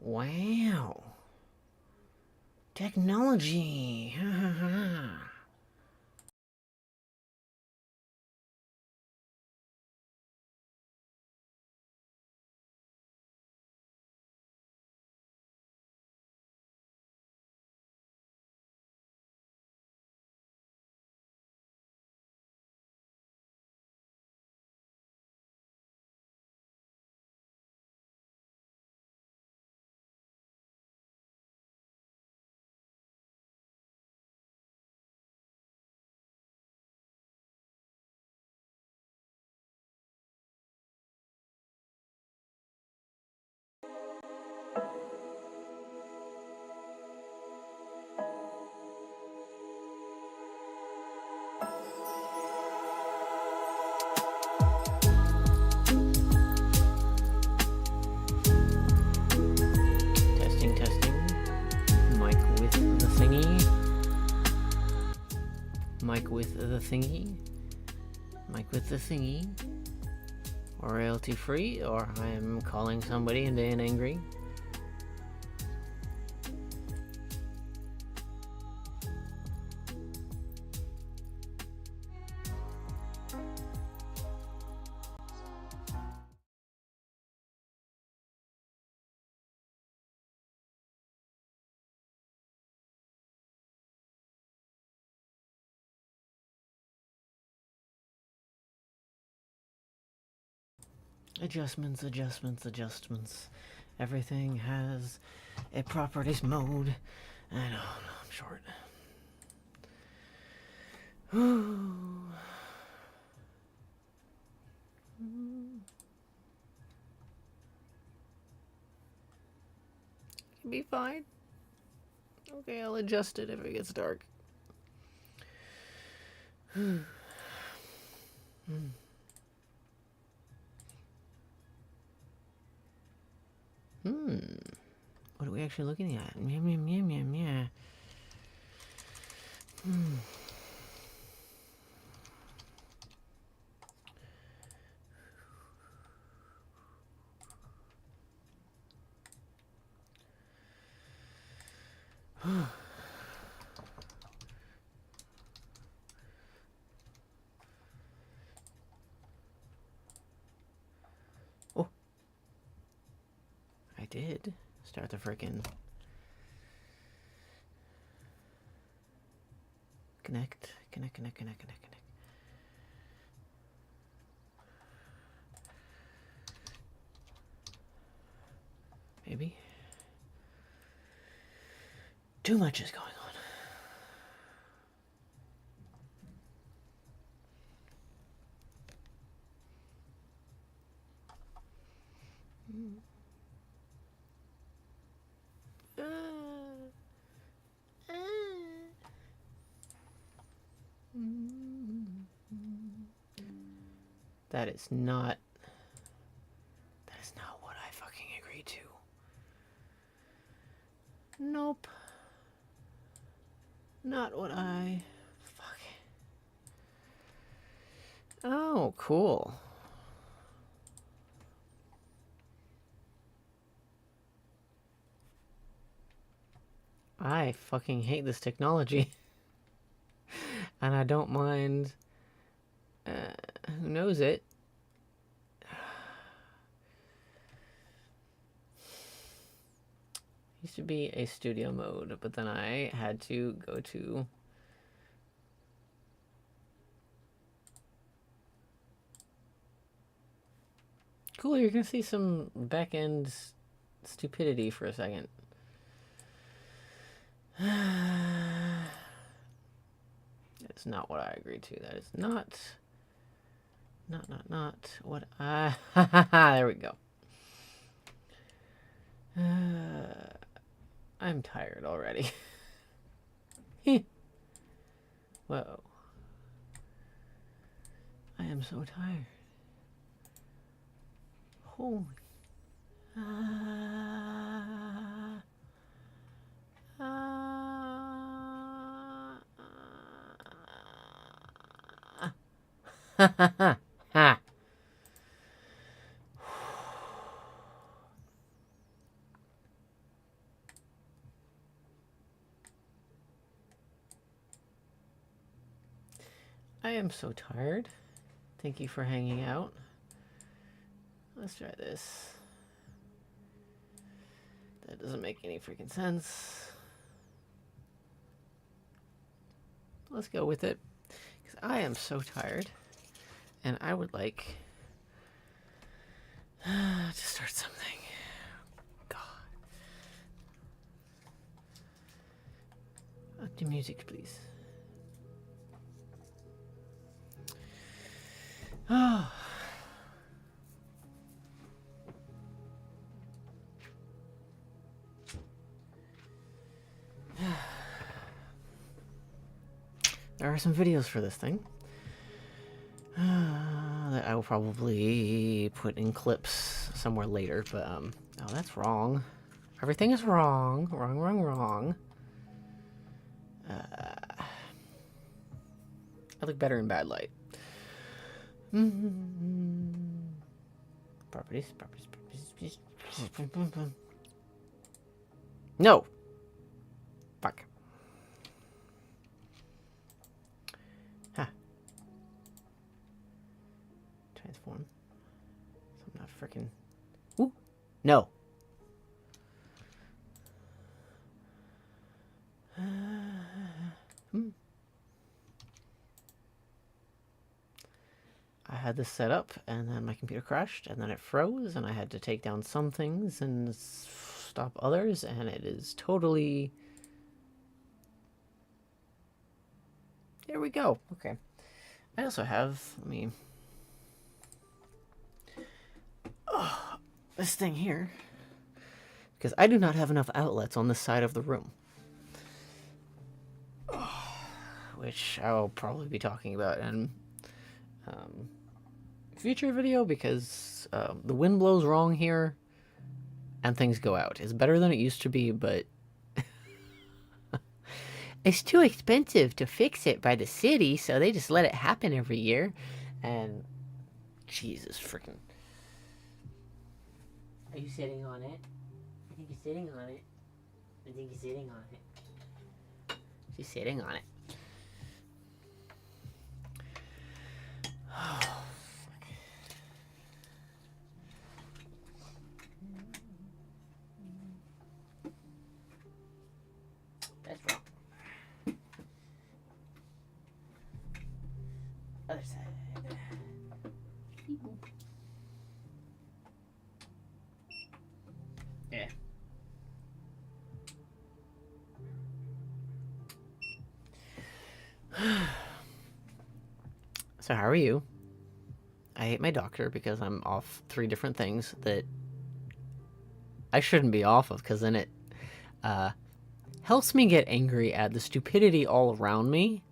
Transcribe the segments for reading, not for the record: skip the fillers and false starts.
Wow. Technology. Ha ha ha. Testing, testing. Mic with the thingy. Mic with the thingy. Mic with the thingy. Royalty free, or I'm calling somebody and being angry. Adjustments, adjustments, adjustments. Everything has a properties mode. I know, I'm short. Be fine. Okay, I'll adjust it if it gets dark. What are we actually looking at? Meow, meow, meow, meow, meow. Oh, I did start the frickin' connect. Maybe. Too much is going on. That is not what I fucking agreed to. Nope. Not what I fucking... Oh, cool. I fucking hate this technology. And I don't mind who knows it. Used to be a studio mode, but then I had to go to cool. You're gonna see some back end stupidity for a second. That's not what I agreed to. That is not what I... There we go. I'm tired already. Whoa. I am so tired. Holy... Ha. so tired. Thank you for hanging out. Let's try this. That doesn't make any freaking sense. Let's go with it. Because I am so tired. And I would like to start something. God. Up to music, please. Oh. There are some videos for this thing that I will probably put in clips somewhere later, but oh, that's wrong. Everything is wrong. Wrong. I look better in bad light. Properties. No! Fuck. Huh. Transform. So I'm not frickin'... Ooh! No! I had this set up, and then my computer crashed, and then it froze, and I had to take down some things and stop others, and it is totally... There we go. Okay. I also have, let me... Oh, this thing here. Because I do not have enough outlets on this side of the room. Which I will probably be talking about in future video, because the wind blows wrong here and things go out. It's better than it used to be, but it's too expensive to fix it by the city, so they just let it happen every year. And Jesus freaking. Are you sitting on it? I think you're sitting on it. I think you're sitting on it. She's sitting on it. Oh, fuck. That's wrong. Other side. Yeah. So how are you? I hate my doctor because I'm off 3 different things that I shouldn't be off of, because then it helps me get angry at the stupidity all around me,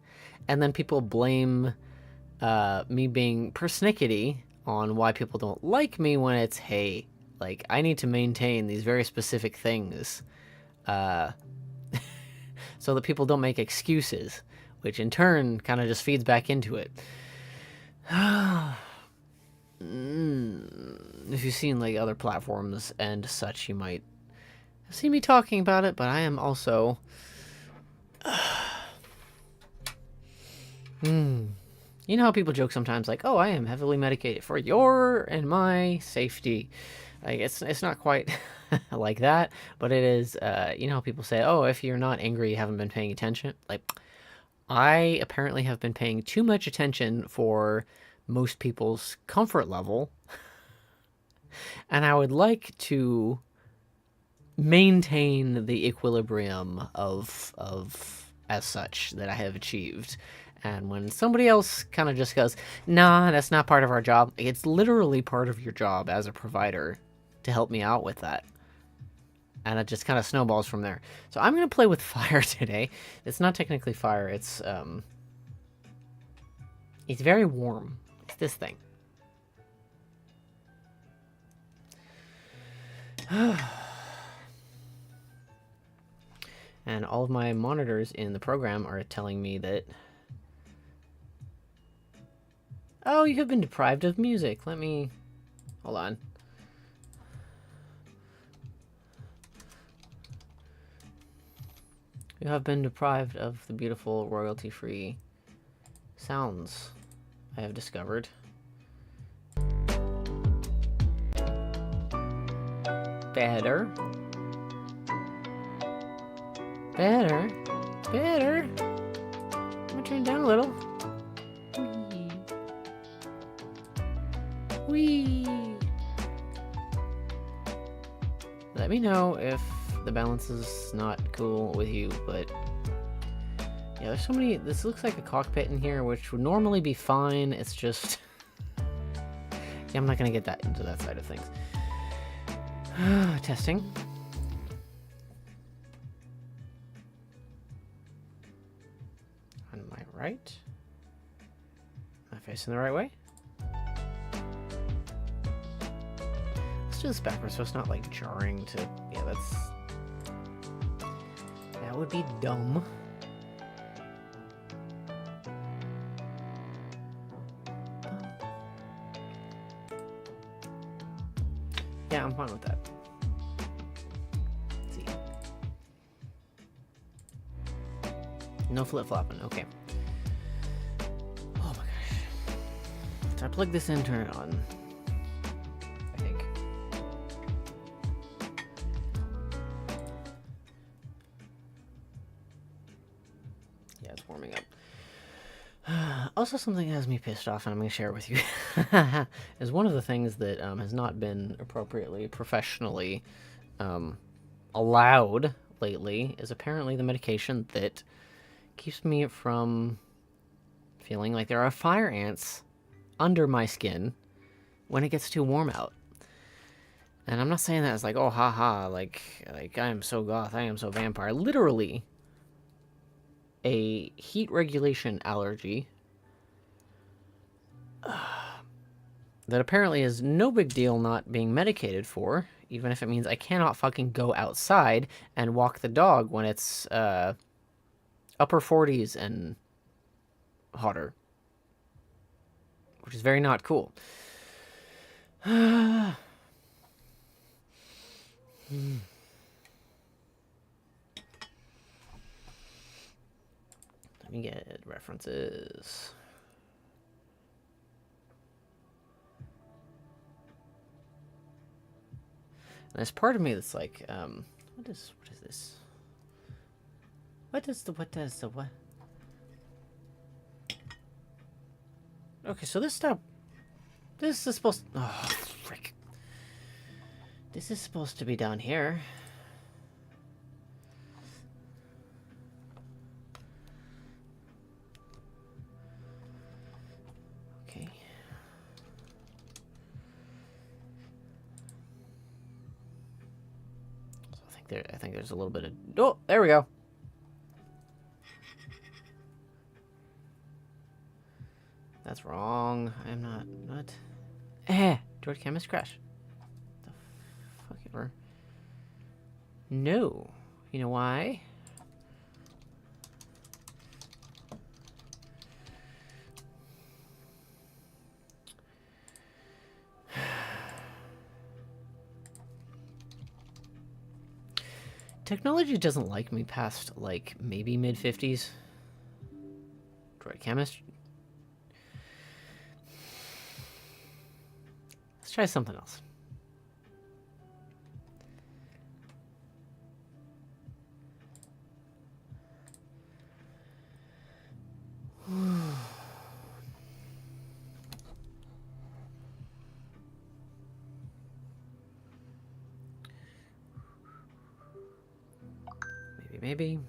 and then people blame me being persnickety on why people don't like me, when it's, hey, like, I need to maintain these very specific things so that people don't make excuses, which in turn kind of just feeds back into it. If you've seen like other platforms and such, you might see me talking about it, but I am also you know how people joke sometimes like, oh, I am heavily medicated for your and my safety. Like, it's not quite like that, but it is. You know how people say, oh, if you're not angry, you haven't been paying attention. Like, I apparently have been paying too much attention for most people's comfort level, and I would like to maintain the equilibrium of as such that I have achieved. And when somebody else kind of just goes, nah, that's not part of our job, it's literally part of your job as a provider to help me out with that. And it just kind of snowballs from there. So I'm going to play with fire today. It's not technically fire, it's very warm. It's this thing. And all of my monitors in the program are telling me that, oh, you have been deprived of music. Let me... Hold on. You have been deprived of the beautiful royalty-free sounds I have discovered. Better. Better. Better. I'm gonna turn it down a little. Whee. Let me know if the balance is not cool with you, but yeah, there's so many. This looks like a cockpit in here, which would normally be fine. It's just yeah, I'm not gonna get that into that side of things. Testing. On my right. Am I facing the right way? Let's do this backwards so it's not like jarring to. Yeah, that would be dumb. Yeah, I'm fine with that. Let's see. No flip-flopping, okay. Oh my gosh. So I plug this in, turn it on. I think. Yeah, it's warming up. Also, something that has me pissed off, and I'm going to share it with you, is one of the things that has not been appropriately, professionally allowed lately is apparently the medication that keeps me from feeling like there are fire ants under my skin when it gets too warm out. And I'm not saying that as like, oh, haha, like I am so goth, I am so vampire. Literally, a heat regulation allergy that apparently is no big deal not being medicated for, even if it means I cannot fucking go outside and walk the dog when it's upper 40s and hotter, which is very not cool. Let me get references. And there's part of me that's like, what is this? What does the what? Okay, so this is supposed to, oh, frick. This is supposed to be down here. Okay. So I think there's a little bit of, oh, there we go. That's wrong. I'm not. What? George Chemist crash. The fuck ever. No. You know why? Technology doesn't like me past, like, maybe mid-50s. Droid Chemist. Let's try something else. Maybe.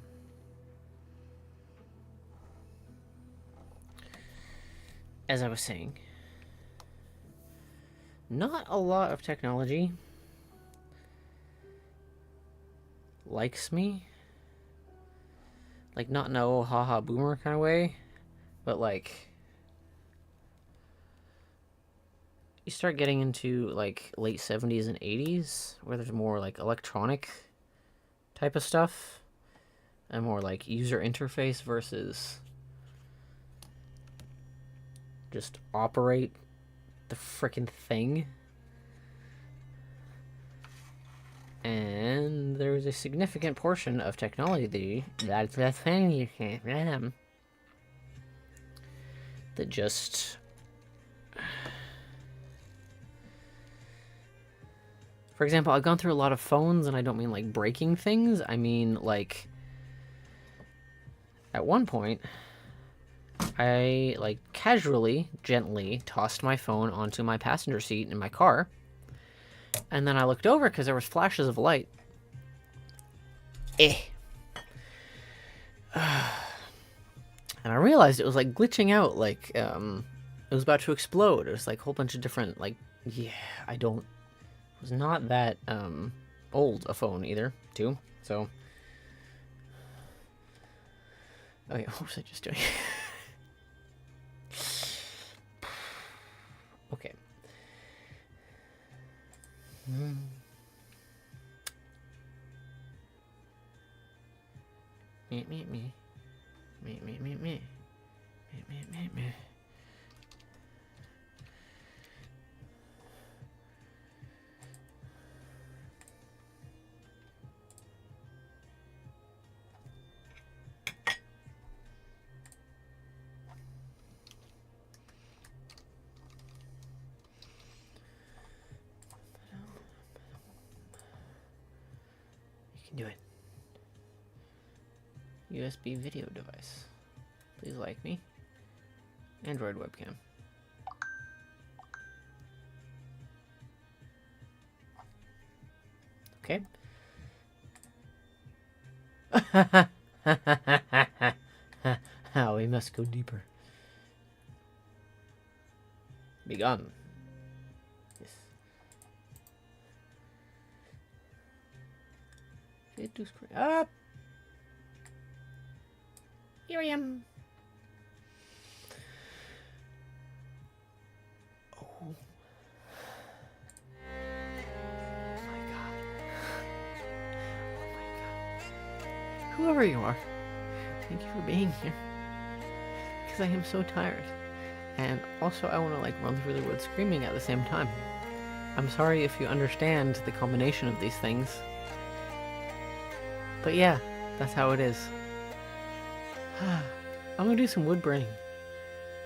As I was saying, not a lot of technology likes me. Like, not in a oh, haha boomer kind of way, but like, you start getting into like late 70s and 80s where there's more like electronic type of stuff and more like user interface versus just operate the frickin' thing. And there's a significant portion of technology that just For example, I've gone through a lot of phones, and I don't mean like breaking things. I mean like at one point, I like casually, gently tossed my phone onto my passenger seat in my car, and then I looked over because there was flashes of light. And I realized it was like glitching out, like it was about to explode. It was like a whole bunch of different, like, yeah, it was not that old a phone either, too. So, oh yeah, what was I just doing? Okay. Me. You can do it. USB video device. Please like me. Android webcam. Okay. Oh, we must go deeper. Begun. Yes. Fit to screen. Up. Here I am. Oh. Oh my god. Oh my god. Whoever you are, thank you for being here. Because I am so tired. And also I want to like run through the woods screaming at the same time. I'm sorry if you understand the combination of these things. But yeah, that's how it is. I'm gonna do some wood burning.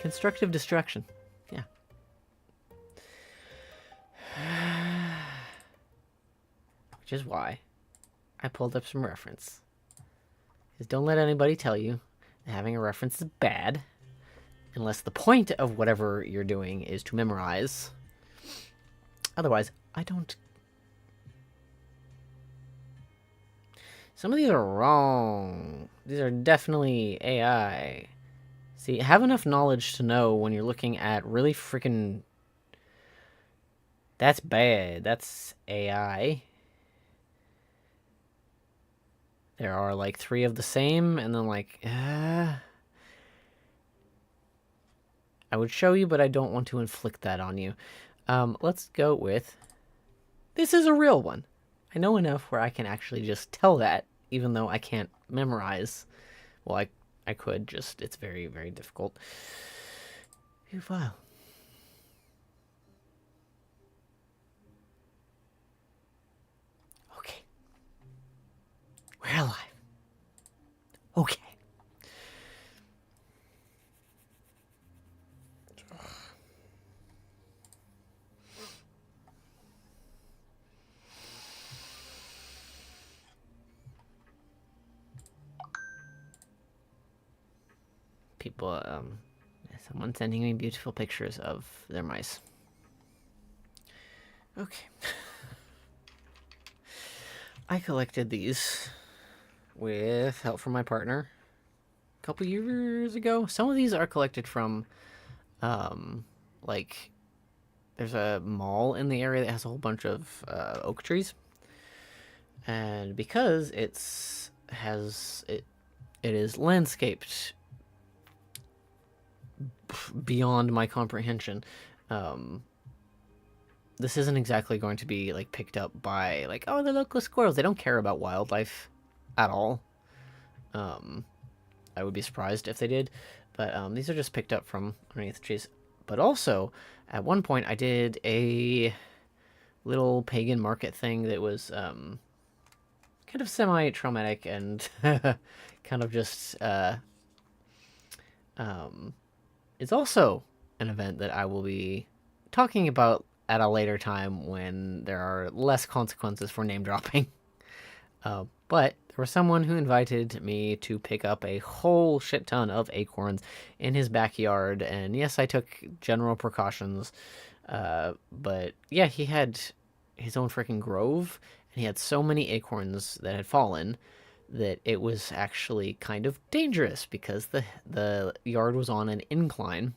Constructive destruction. Yeah. Which is why I pulled up some reference. Because don't let anybody tell you that having a reference is bad. Unless the point of whatever you're doing is to memorize. Otherwise, I don't. Some of these are wrong. These are definitely AI. See, have enough knowledge to know when you're looking at really freaking... That's bad. That's AI. There are like 3 of the same, and then like... I would show you, but I don't want to inflict that on you. Let's go with... This is a real one. I know enough where I can actually just tell that, even though I can't memorize. Well, I could, just it's very, very difficult. View file. Okay. We're alive. Okay. People, someone sending me beautiful pictures of their mice. Okay. I collected these with help from my partner a couple years ago. Some of these are collected from, like, there's a mall in the area that has a whole bunch of oak trees. And because it is landscaped beyond my comprehension, this isn't exactly going to be like picked up by like, oh, the local squirrels. They don't care about wildlife at all. I would be surprised if they did, but these are just picked up from underneath the trees. But also, at one point, I did a little pagan market thing that was kind of semi-traumatic and kind of just it's also an event that I will be talking about at a later time when there are less consequences for name dropping. But there was someone who invited me to pick up a whole shit ton of acorns in his backyard, and yes, I took general precautions. But yeah, he had his own freaking grove, and he had so many acorns that had fallen that it was actually kind of dangerous because the yard was on an incline,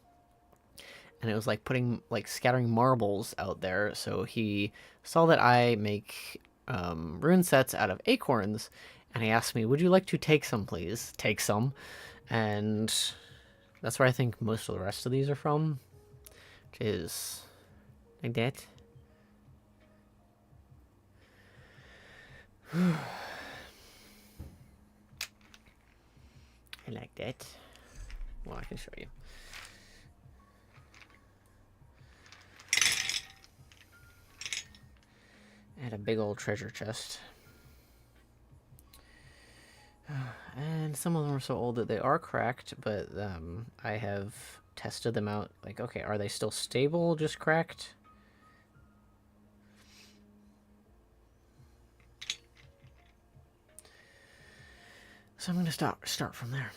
and it was like scattering marbles out there. So he saw that I make rune sets out of acorns, and he asked me, "Would you like to take some, please? Take some," and that's where I think most of the rest of these are from, which is like that. I like that. Well, I can show you. I had a big old treasure chest. And some of them are so old that they are cracked, but I have tested them out. Like, okay, are they still stable, just cracked? So I'm going to start from there.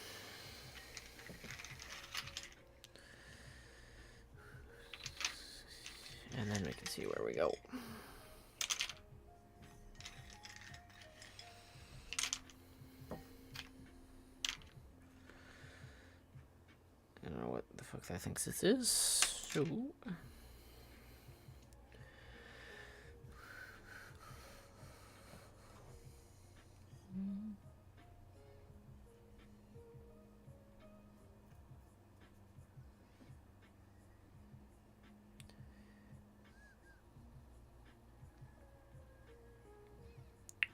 And then we can see where we go. I don't know what the fuck that thinks this is. So...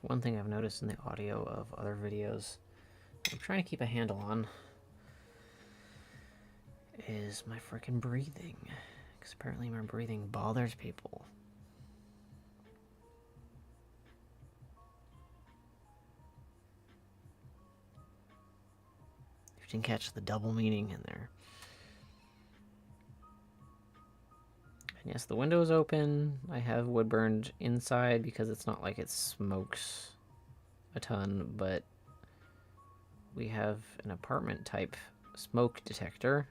One thing I've noticed in the audio of other videos I'm trying to keep a handle on is my freaking breathing. Because apparently my breathing bothers people. You can catch the double meaning in there. And yes, the window is open. I have wood burned inside because it's not like it smokes a ton, but we have an apartment type smoke detector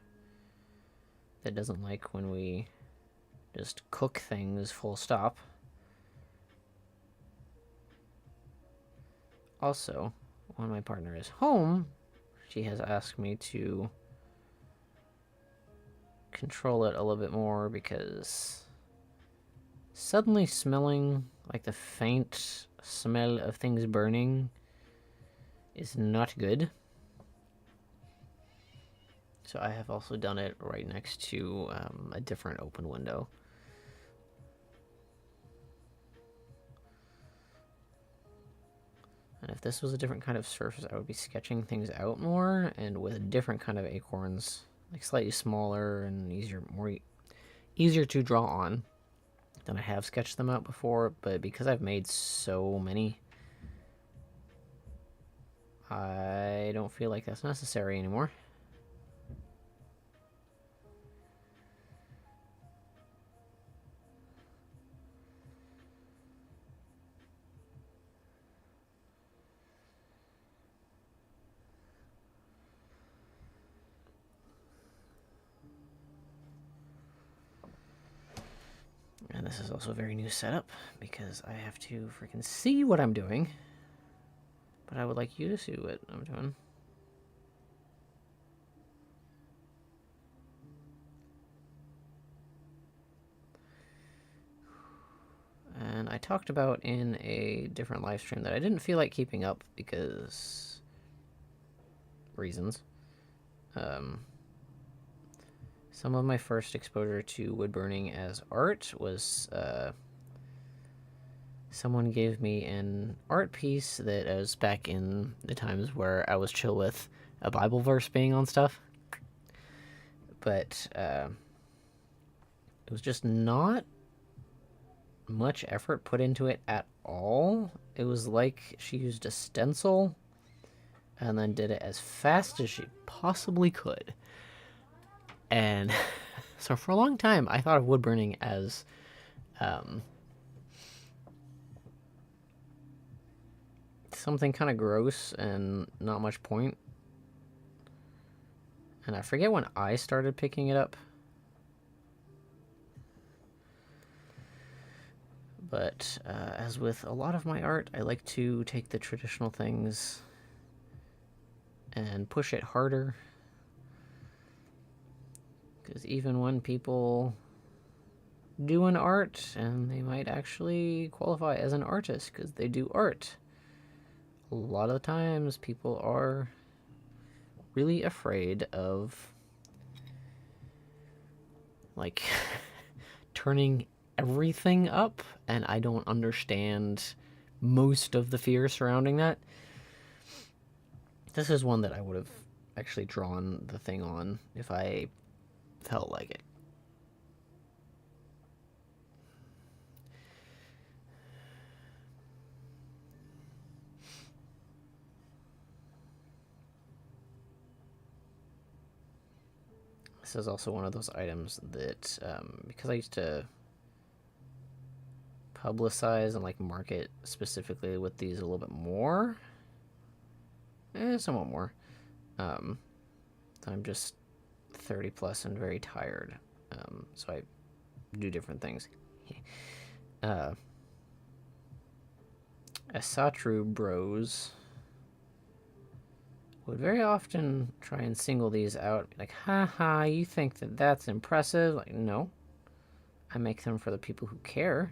that doesn't like when we just cook things full stop. Also, when my partner is home, she has asked me to control it a little bit more because suddenly smelling like the faint smell of things burning is not good. So I have also done it right next to a different open window. And if this was a different kind of surface, I would be sketching things out more and with a different kind of acorns, like slightly smaller and easier to draw on than I have sketched them out before. But because I've made so many, I don't feel like that's necessary anymore. And this is also a very new setup because I have to freaking see what I'm doing. But I would like you to see what I'm doing. And I talked about in a different live stream that I didn't feel like keeping up because reasons. Some of my first exposure to wood burning as art was someone gave me an art piece that was back in the times where I was chill with a Bible verse being on stuff. But it was just not much effort put into it at all. It was like she used a stencil and then did it as fast as she possibly could. And so for a long time, I thought of wood burning as Something kind of gross and not much point. And I forget when I started picking it up. But as with a lot of my art, I like to take the traditional things and push it harder. Because even when people do an art, and they might actually qualify as an artist because they do art, a lot of the times people are really afraid of, like, turning everything up, and I don't understand most of the fear surrounding that. This is one that I would have actually drawn the thing on if I felt like it. This is also one of those items that, because I used to publicize and like market specifically with these a little bit more, somewhat more. I'm just 30 plus and very tired, so I do different things. Asatru bros would very often try and single these out, like, haha, you think that that's impressive? Like, no. I make them for the people who care,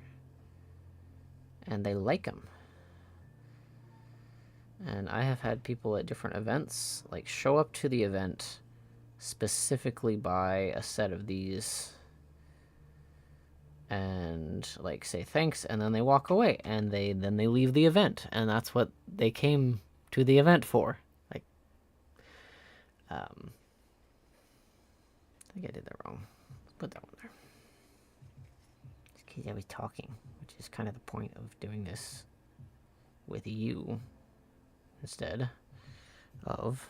and they like them. And I have had people at different events, like, show up to the event, specifically buy a set of these, and, like, say thanks, and then they walk away, and then they leave the event, and that's what they came to the event for. Like, I think I did that wrong. Let's put that one there. Just because I was talking, which is kind of the point of doing this with you instead of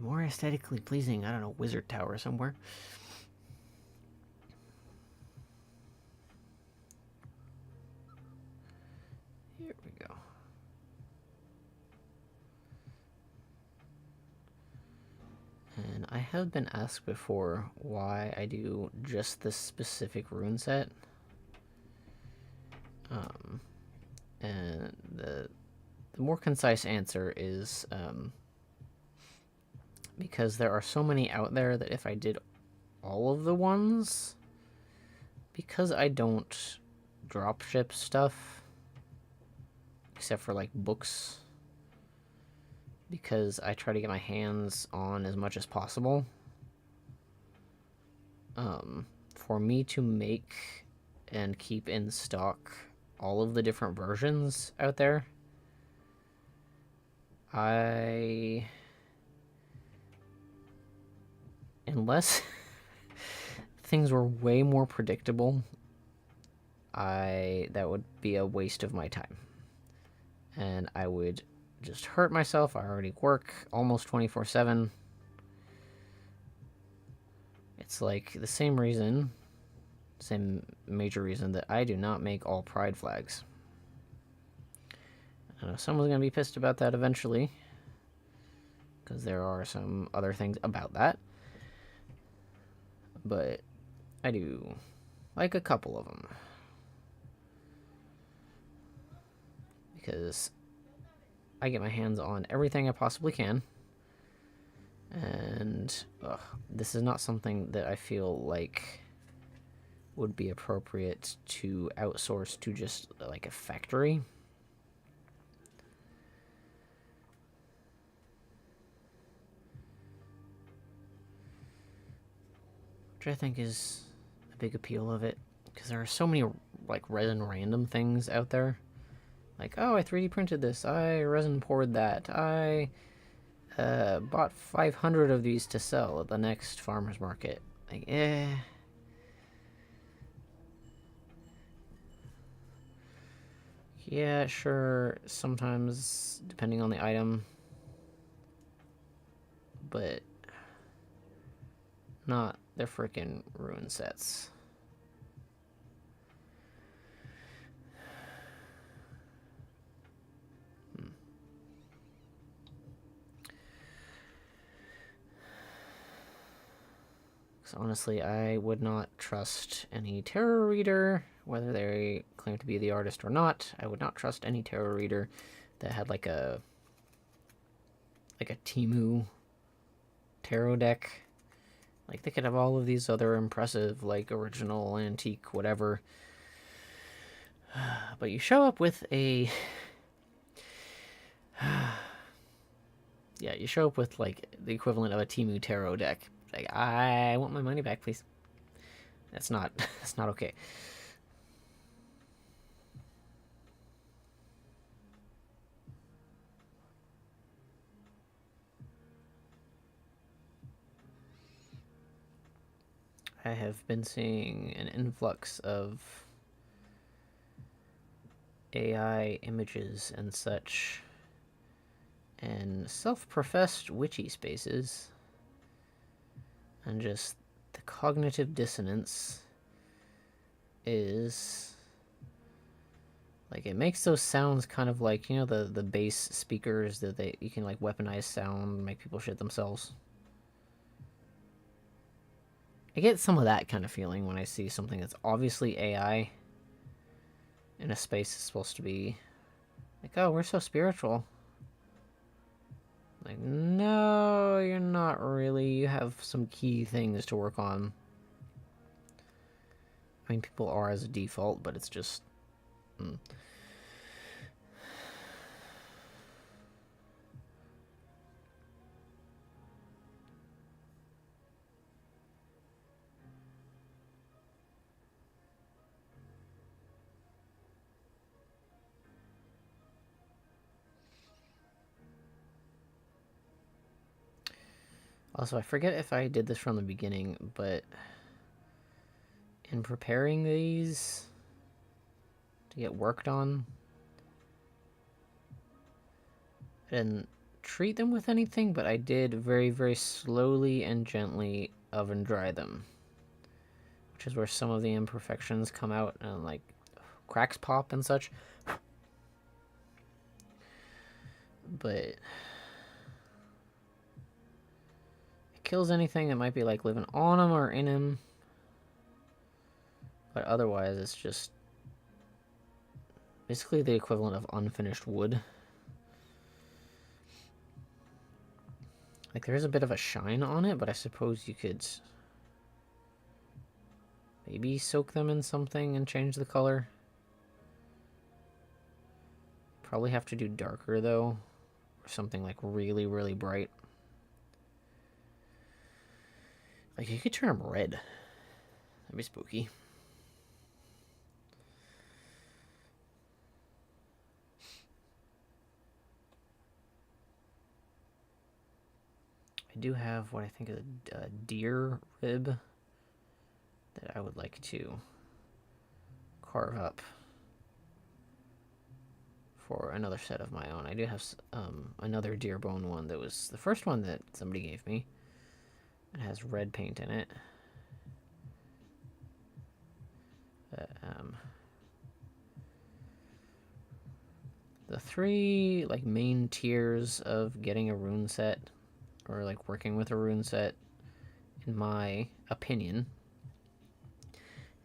more aesthetically pleasing, I don't know, wizard tower somewhere. Here we go. And I have been asked before why I do just this specific rune set. And the more concise answer is because there are so many out there that if I did all of the ones, because I don't drop ship stuff, except for like books, because I try to get my hands on as much as possible, for me to make and keep in stock all of the different versions out there, unless things were way more predictable, that would be a waste of my time. And I would just hurt myself. I already work almost 24/7. It's like the same major reason that I do not make all pride flags. I know someone's going to be pissed about that eventually, because there are some other things about that. But I do like a couple of them, because I get my hands on everything I possibly can. And this is not something that I feel like would be appropriate to outsource to just like a factory. Which I think is a big appeal of it, because there are so many like resin random things out there. Like, oh, I 3D printed this, I resin poured that, I bought 500 of these to sell at the next farmer's market. Like, yeah, sure, sometimes, depending on the item. But not their freaking rune sets. Because honestly, I would not trust any tarot reader, whether they claim to be the artist or not. I would not trust any tarot reader that had like a Timu tarot deck. Like, they could have all of these other impressive, like, original, antique, whatever. But you show up with a... yeah, you show up with, like, the equivalent of a Timu tarot deck. Like, I want my money back, please. That's not... that's not okay. I have been seeing an influx of AI images and such, and self-professed witchy spaces, and just the cognitive dissonance is like, it makes those sounds kind of like, you know, the bass speakers that you can like weaponize sound, make people shit themselves. I get some of that kind of feeling when I see something that's obviously AI in a space that's supposed to be like, oh, we're so spiritual. Like, no, you're not really. You have some key things to work on. I mean, people are as a default, but it's just... Also, I forget if I did this from the beginning, but in preparing these to get worked on, I didn't treat them with anything, but I did very, very slowly and gently oven dry them, which is where some of the imperfections come out and like cracks pop and such. But it kills anything that might be like living on them or in them. But otherwise, it's just basically the equivalent of unfinished wood. Like, there is a bit of a shine on it, but I suppose you could maybe soak them in something and change the color. Probably have to do darker, though. Or something, like, really, really bright. Like, you could turn them red. That'd be spooky. I do have what I think is a deer rib that I would like to carve up for another set of my own. I do have another deer bone one that was the first one that somebody gave me. It has red paint in it. The three like main tiers of getting a rune set, or like working with a rune set, in my opinion,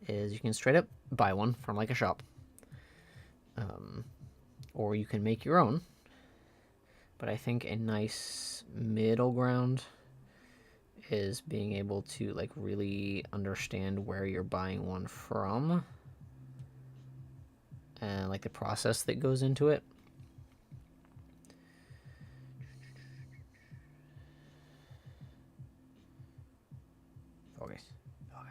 is you can straight up buy one from like a shop, or you can make your own. But I think a nice middle ground is being able to like really understand where you're buying one from and like the process that goes into it. Focus. Okay.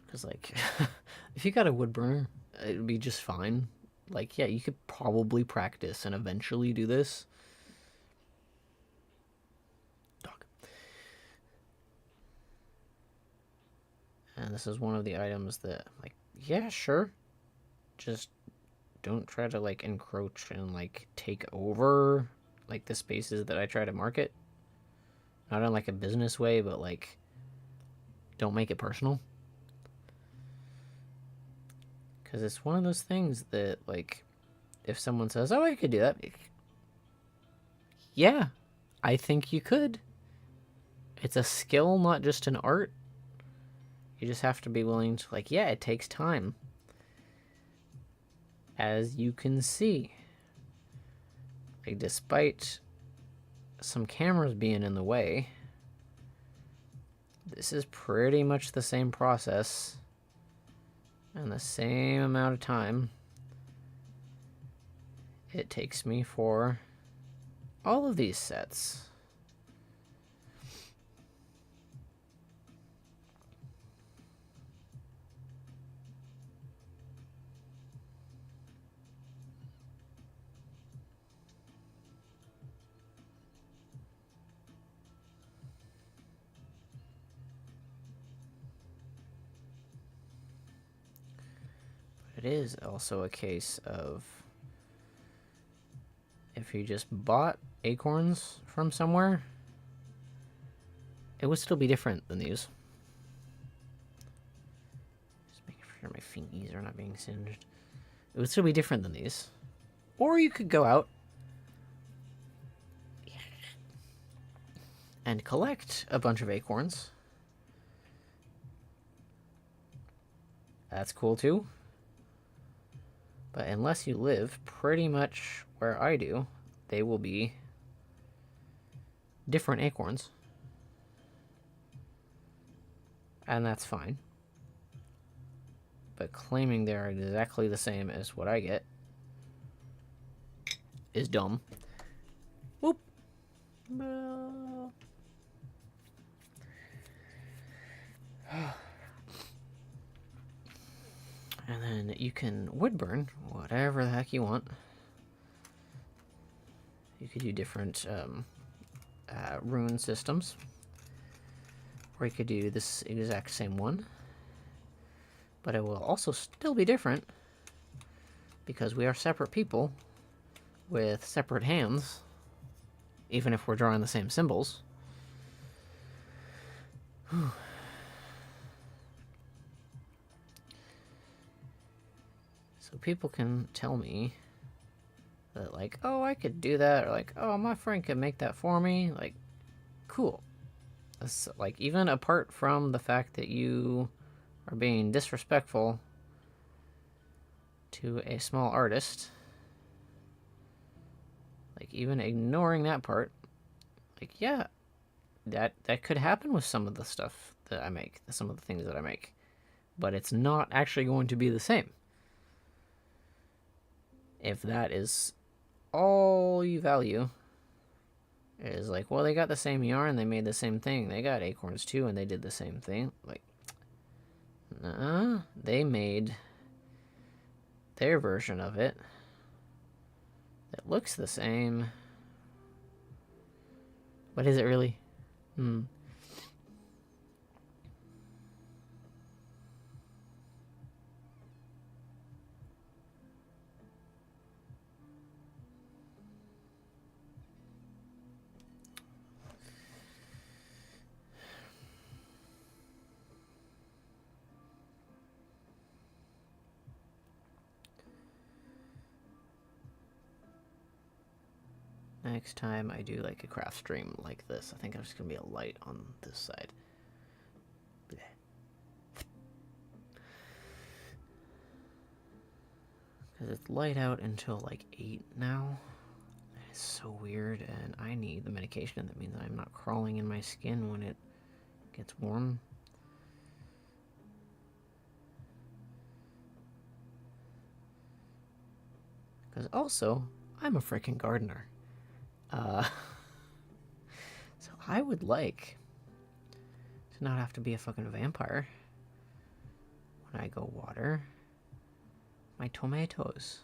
Because like, if you got a wood burner, it'd be just fine. Like, yeah, you could probably practice and eventually do this. Dog. And this is one of the items that, like, yeah, sure. Just don't try to like encroach and like take over like the spaces that I try to market. Not in like a business way, but like don't make it personal. Because it's one of those things that like if someone says, "Oh, I could do that," yeah, I think you could. It's a skill, not just an art. You just have to be willing to, like, yeah, it takes time. As you can see, like, despite some cameras being in the way, this is pretty much the same process and the same amount of time it takes me for all of these sets. It is also a case of if you just bought acorns from somewhere, it would still be different than these. Just making sure my fingies are not being singed. It would still be different than these. Or you could go out and collect a bunch of acorns. That's cool too. But unless you live pretty much where I do, they will be different acorns. And that's fine. But claiming they're exactly the same as what I get is dumb. Whoop. And then you can wood burn whatever the heck you want. You could do different rune systems. Or you could do this exact same one. But it will also still be different because we are separate people with separate hands, even if we're drawing the same symbols. So people can tell me that, like, oh, I could do that, or like, oh, my friend could make that for me. Like, cool. That's, like, even apart from the fact that you are being disrespectful to a small artist, like, even ignoring that part, like, yeah, that could happen with some of the stuff that I make, some of the things that I make. But it's not actually going to be the same. If that is all you value, is like, well, they got the same yarn, they made the same thing, they got acorns too, and they did the same thing. Like, nah, they made their version of it that looks the same. But is it really? Next time I do like a craft stream like this, I think I'm just gonna be a light on this side. Because it's light out until like 8 now. It's so weird, and I need the medication. That means I'm not crawling in my skin when it gets warm. Because also, I'm a freaking gardener. So I would like to not have to be a fucking vampire when I go water my tomatoes.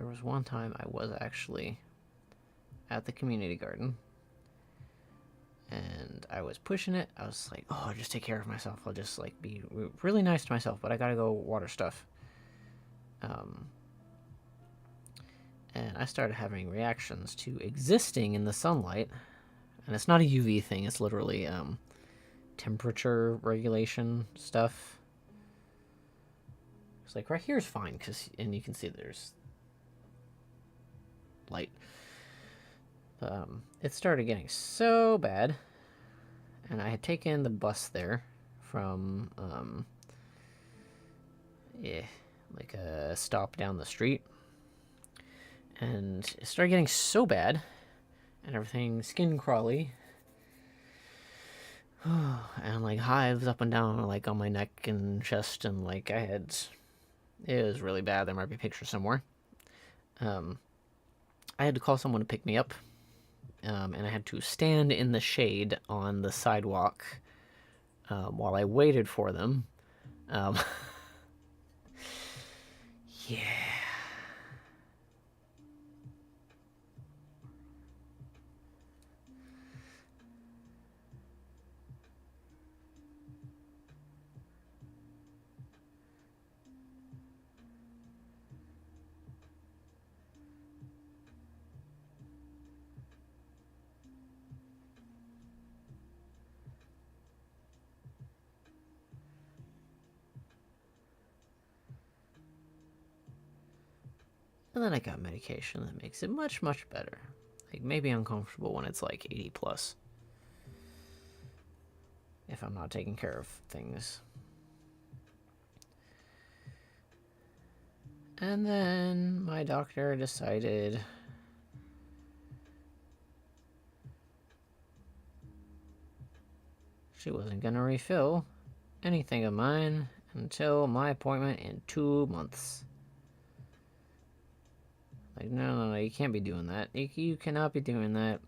there was one time I was actually at the community garden, and I was pushing it. I was like, oh, I'll just take care of myself. I'll just like be really nice to myself, but I gotta go water stuff. And I started having reactions to existing in the sunlight, and it's not a UV thing. It's literally temperature regulation stuff. It's like right here is fine, and you can see there's light. It started getting so bad, and I had taken the bus there from like a stop down the street, and it started getting so bad, and everything skin crawly, and like hives up and down, like on my neck and chest, and like it was really bad. There might be a picture somewhere. I had to call someone to pick me up, and I had to stand in the shade on the sidewalk while I waited for them. Yeah. And then I got medication that makes it much, much better. Like, maybe uncomfortable when it's like 80 plus. If I'm not taking care of things. And then my doctor decided she wasn't gonna refill anything of mine until my appointment in 2 months. Like, no, you can't be doing that. You cannot be doing that.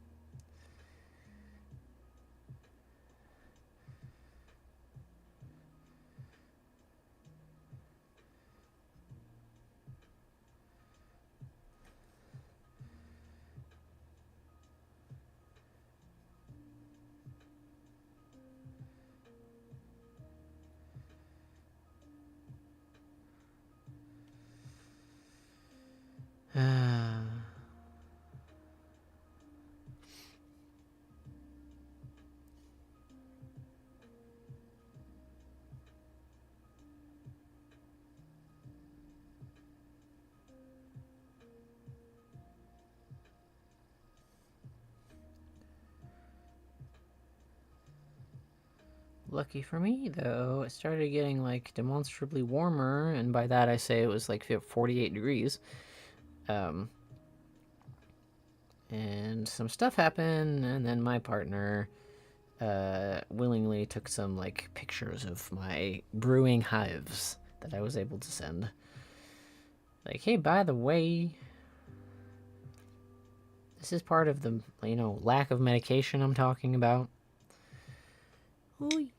Lucky for me, though, it started getting like demonstrably warmer, and by that I say it was like 48 degrees. And some stuff happened, and then my partner willingly took some like pictures of my brewing hives that I was able to send. Like, hey, by the way, this is part of the, lack of medication I'm talking about. Ooh.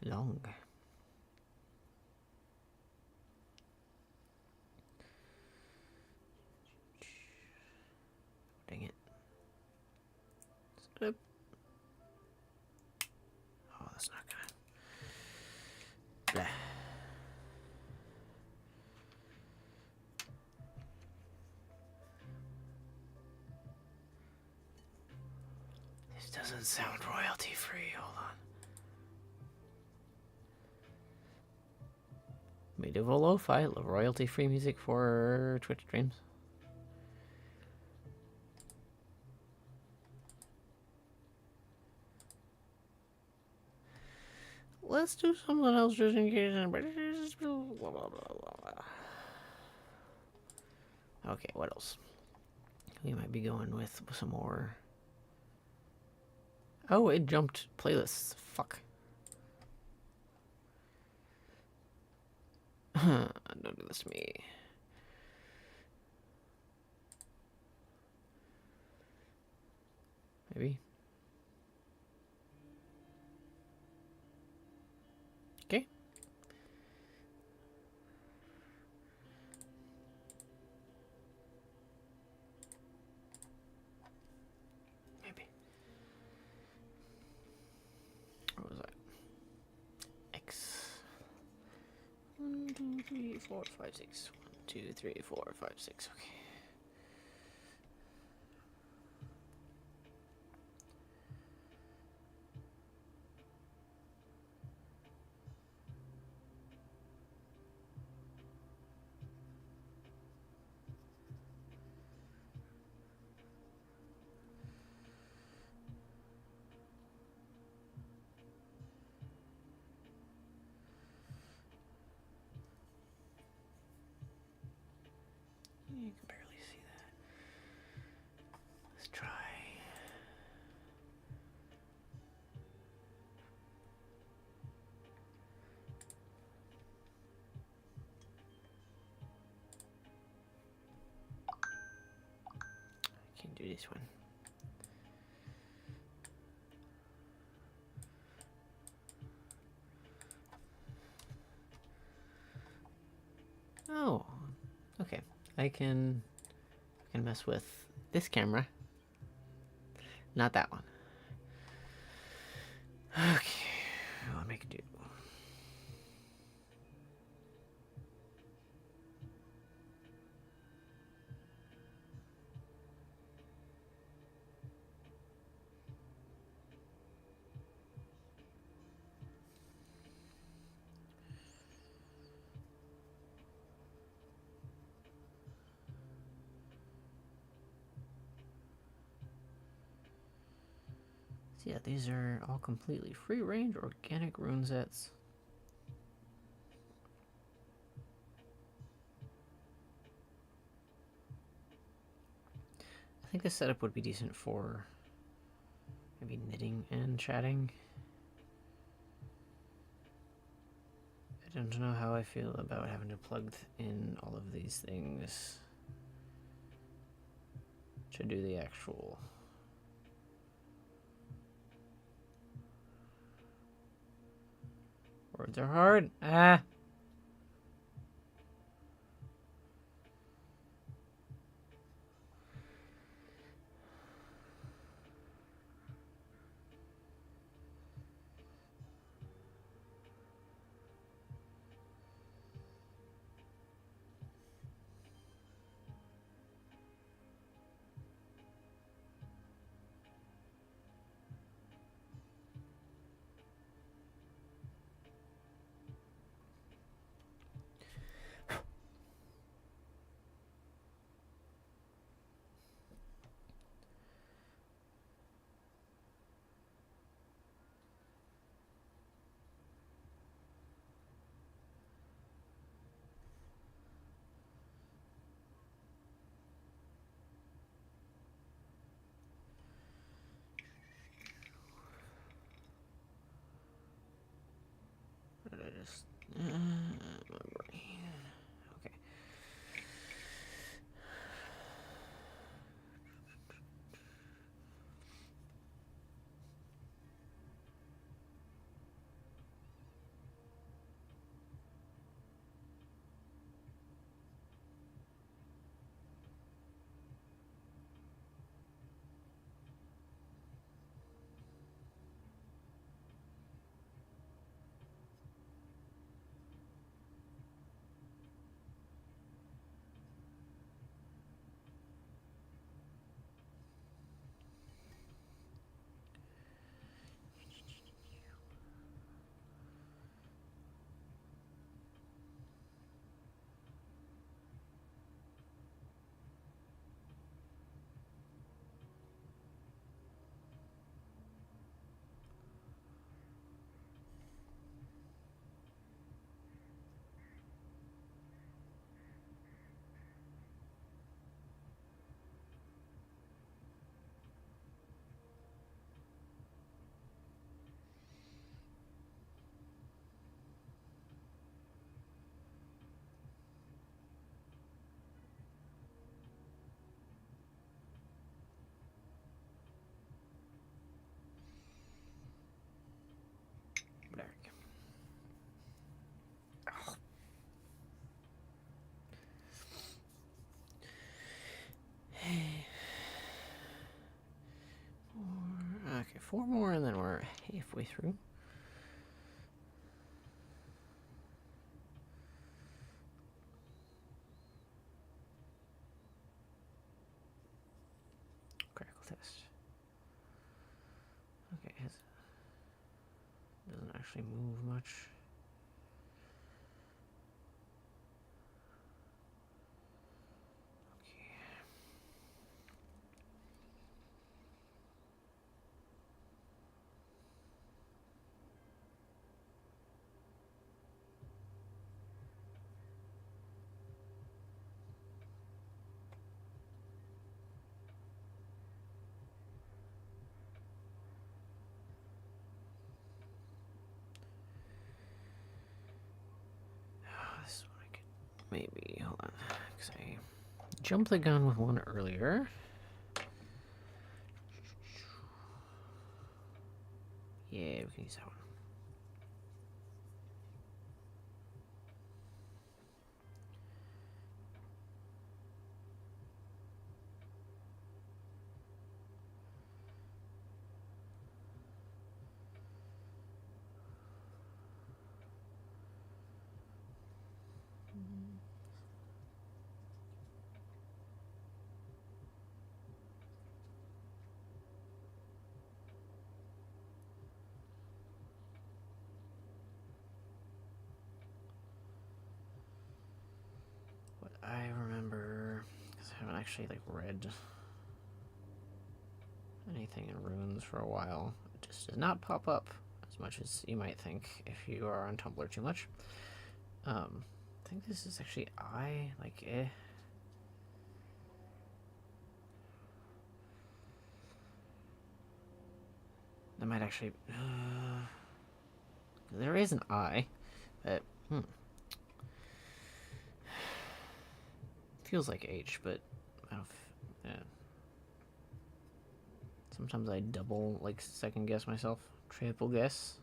Long. Dang it. Oh, that's not good. Blah. This doesn't sound royalty free. Hold on. Medieval lo-fi, royalty-free music for Twitch streams. Let's do something else just in case anybody... Okay, what else? We might be going with some more... Oh, it jumped playlists. Fuck. Don't do this to me. Maybe. 3, 4, 5, 6. 1, 2, 3, 4, 5, 6. Okay. You can barely see that. Let's try. I can't do this one. Oh, okay. I can mess with this camera, not that one. Okay, I'll make do. So yeah, these are all completely free-range organic rune sets. I think this setup would be decent for maybe knitting and chatting. I don't know how I feel about having to plug in all of these things to do the actual. Words are hard. Ah. What did I just? My brain. Okay. There we go. 4. Okay, 4 more, and then we're halfway through. actually move much. This is what I could maybe, hold on, because I jumped the gun with one earlier. Yeah, we can use that one. What I remember, because I haven't actually like read anything in runes for a while, it just does not pop up as much as you might think if you are on Tumblr too much. I think this is actually I, like, eh. That might actually, there is an I, but, feels like H, but I don't, yeah. Sometimes I double, like, second guess myself, triple guess.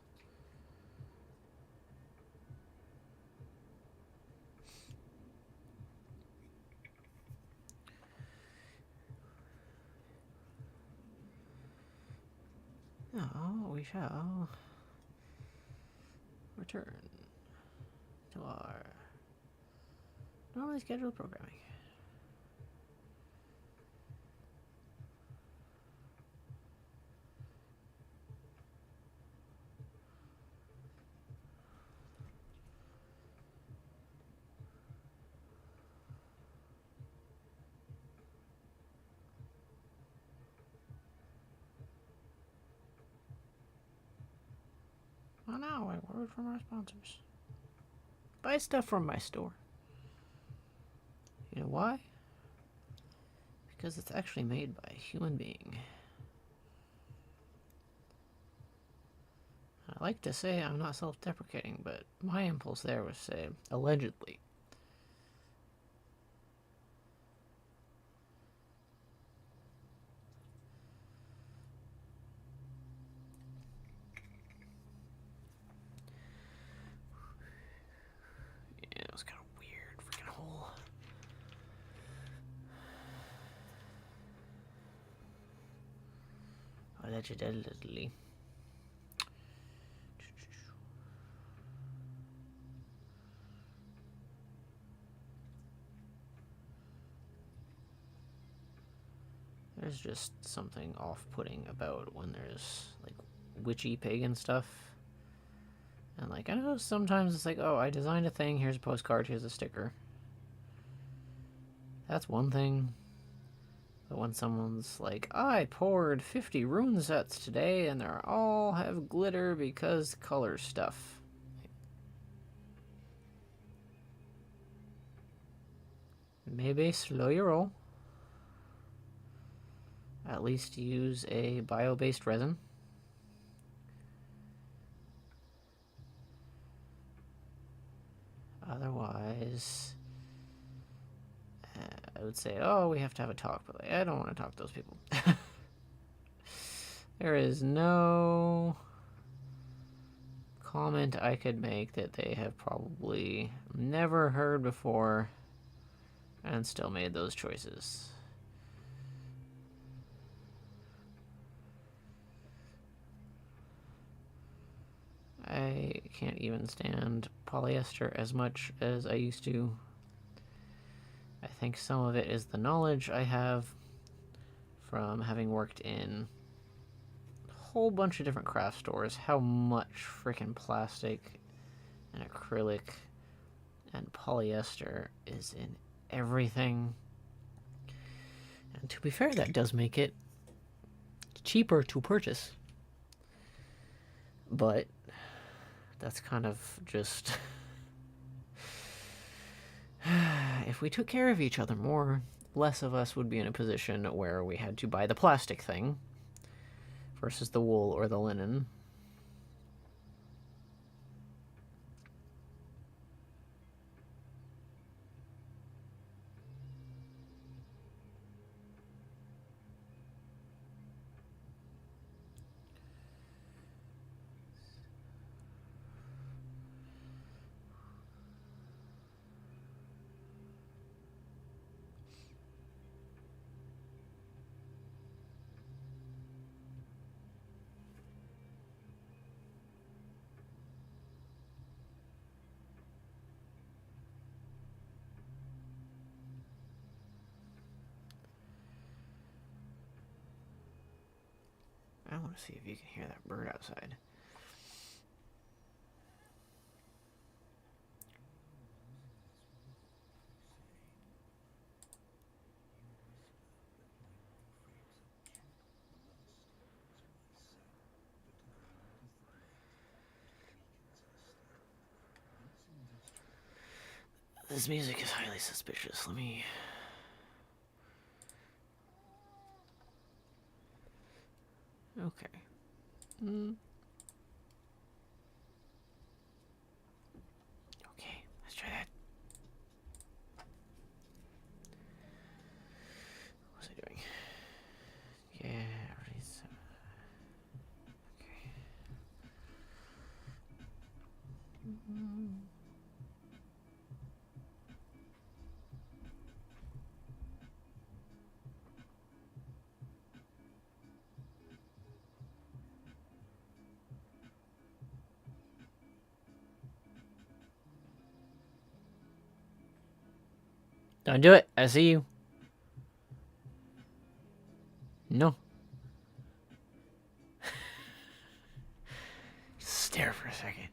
Now we shall return to our normally scheduled programming. Well, now a word from our sponsors. Buy stuff from my store. You know why? Because it's actually made by a human being. I like to say I'm not self-deprecating, but my impulse there was to say, allegedly. Yeah, it was kind of weird, freaking hole. Allegedly. There's just something off-putting about when there's, like, witchy pagan stuff. And, like, I know sometimes it's like, oh, I designed a thing, here's a postcard, here's a sticker. That's one thing. But when someone's like, I poured 50 rune sets today and they all have glitter because color stuff. Maybe slow your roll. At least use a bio-based resin. Otherwise, I would say, oh, we have to have a talk, but like, I don't want to talk to those people. There is no comment I could make that they have probably never heard before and still made those choices. I can't even stand polyester as much as I used to. I think some of it is the knowledge I have from having worked in whole bunch of different craft stores how much freaking plastic and acrylic and polyester is in everything. And to be fair, that does make it cheaper to purchase. But that's kind of just... if we took care of each other more, less of us would be in a position where we had to buy the plastic thing versus the wool or the linen. I want to see if you can hear that bird outside. This music is highly suspicious. Let me... Okay. Okay, let's try that. What's it doing? Yeah, everybody's... Okay. Don't do it. I see you. No. Stare for a second.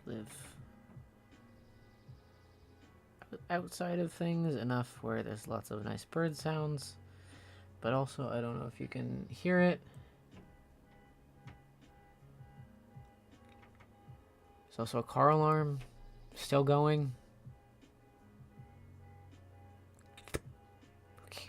Live outside of things enough where there's lots of nice bird sounds, but also I don't know if you can hear it. There's also a car alarm still going. Okay.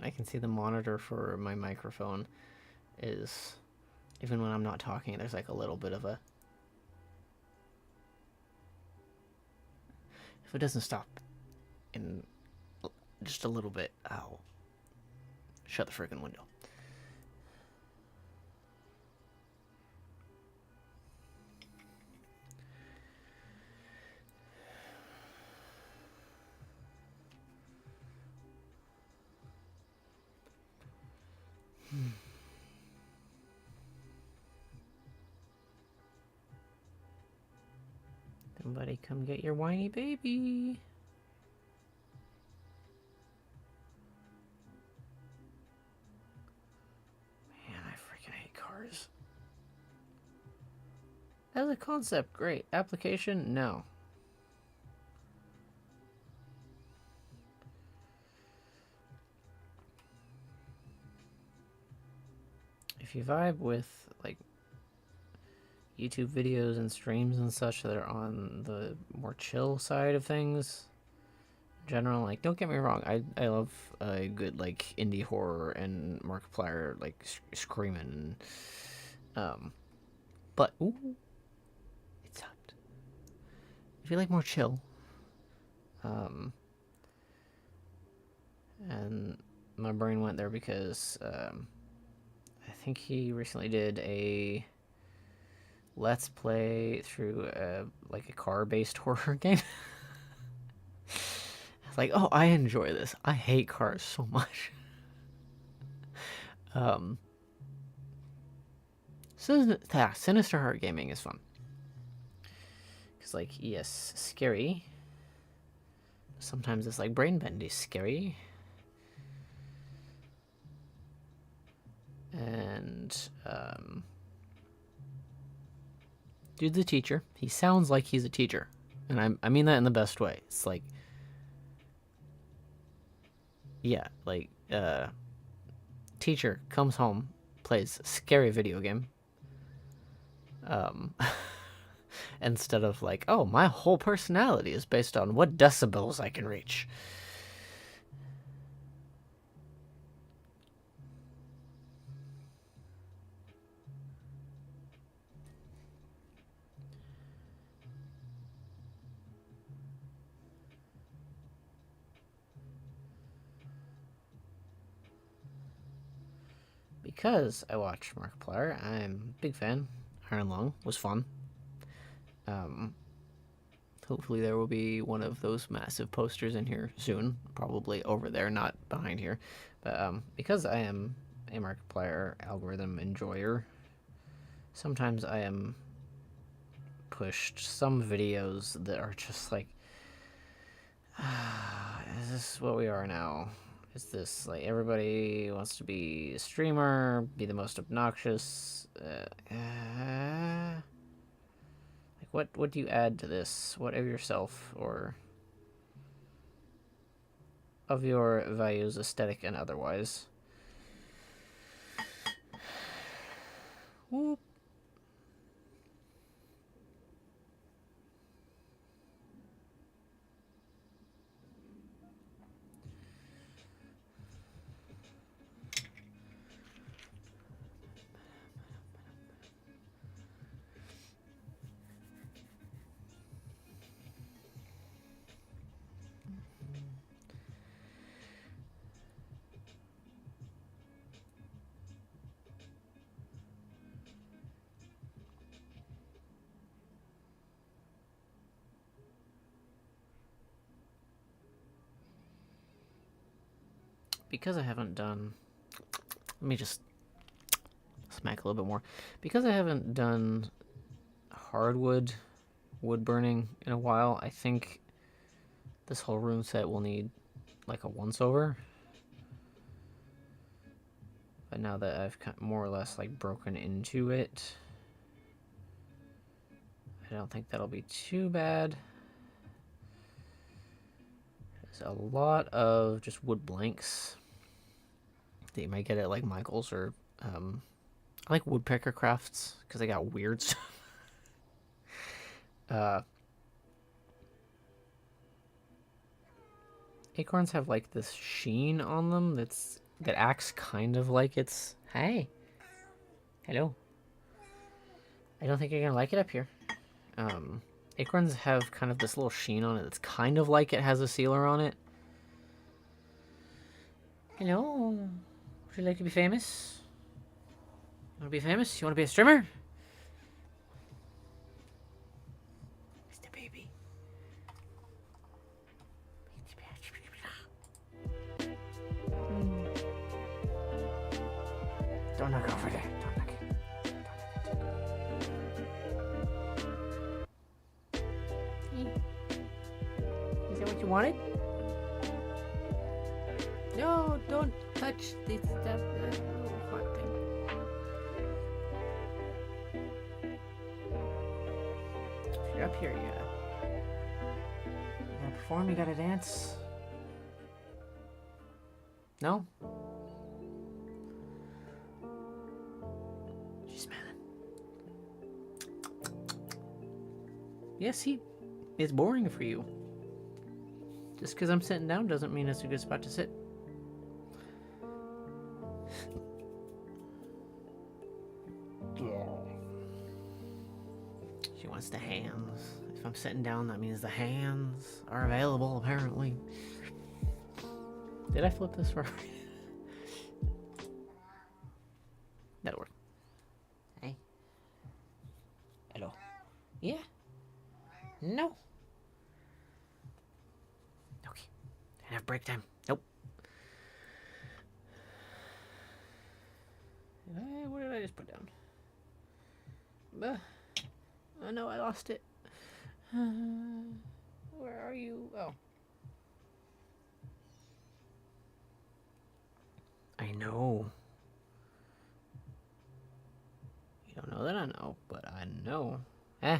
I can see the monitor for my microphone is, even when I'm not talking, there's like a little bit of a... If it doesn't stop in just a little bit, I'll shut the friggin' window. Somebody come get your whiny baby. Man, I freaking hate cars. As a concept, great. Application, no. If you vibe with, like, YouTube videos and streams and such that are on the more chill side of things, in general, like, don't get me wrong, I love a good, like, indie horror and Markiplier, like, screaming, but, ooh, it sucked. If you like more chill, and my brain went there because, I think he recently did a let's play through like a car-based horror game. It's like, oh, I enjoy this. I hate cars so much. Sinister Heart Gaming is fun. Because, like, yes, scary. Sometimes it's like brain bendy scary. And, dude's a teacher. He sounds like he's a teacher. And I mean that in the best way. It's like, yeah, like, teacher comes home, plays a scary video game. Instead of like, oh, my whole personality is based on what decibels I can reach. Because I watch Markiplier, I'm a big fan. Iron Lung was fun. Hopefully there will be one of those massive posters in here soon. Probably over there, not behind here. But because I am a Markiplier algorithm enjoyer, sometimes I am pushed some videos that are just like, is this what we are now? Is this like everybody wants to be a streamer, be the most obnoxious? Like what do you add to this? What of yourself or of your values, aesthetic and otherwise? Whoop. Because I haven't done, let me just smack a little bit more. Because I haven't done hardwood wood burning in a while, I think this whole room set will need like a once over. But now that I've more or less like broken into it, I don't think that'll be too bad. There's a lot of just wood blanks that you might get at like Michael's or I like woodpecker crafts because they got weird stuff. Acorns have like this sheen on them that acts kind of like it's, hey, hello. I don't think you're gonna like it up here. Acorns have kind of this little sheen on it that's kind of like it has a sealer on it. Hello. Would you like to be famous? You want to be famous? You want to be a streamer? Mr. Baby. You want it? No, don't touch this stuff. Hot thing. If you're up here, you gotta perform, you gotta dance. No? She's smelling. Yes, see, it's boring for you. Just because I'm sitting down doesn't mean it's a good spot to sit. She wants the hands. If I'm sitting down, that means the hands are available, apparently. Did I flip this right? That'll work. Hey. Hello. Yeah? No. Okay. Didn't have break time. Nope. What did I just put down? Oh no, I lost it. Where are you? Oh. I know. You don't know that I know, but I know. Eh.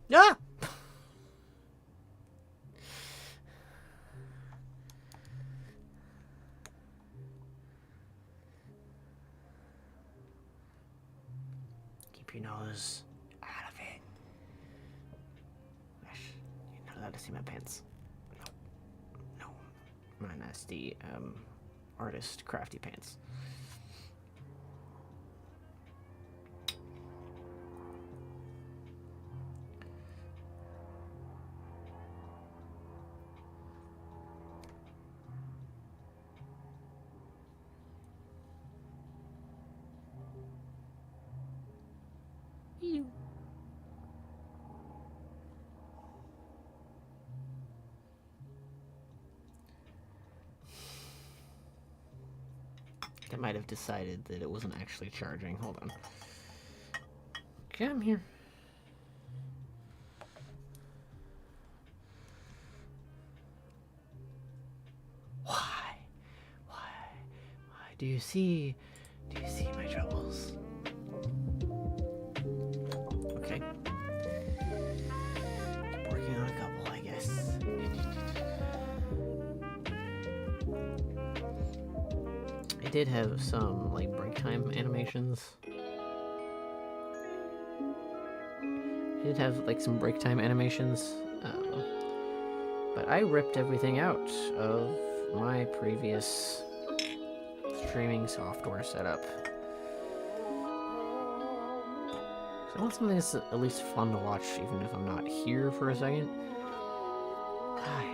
Ah! Keep your nose out of it. Gosh, you're not allowed to see my pants. No. No. My nasty, artist crafty pants. I might have decided that it wasn't actually charging. Hold on. Come here. Why? Do you see my troubles? Okay. Keep working on a couple, I guess. I did have some, like, break time animations. But I ripped everything out of my previous streaming software setup. So I want something that's at least fun to watch, even if I'm not here for a second. Why?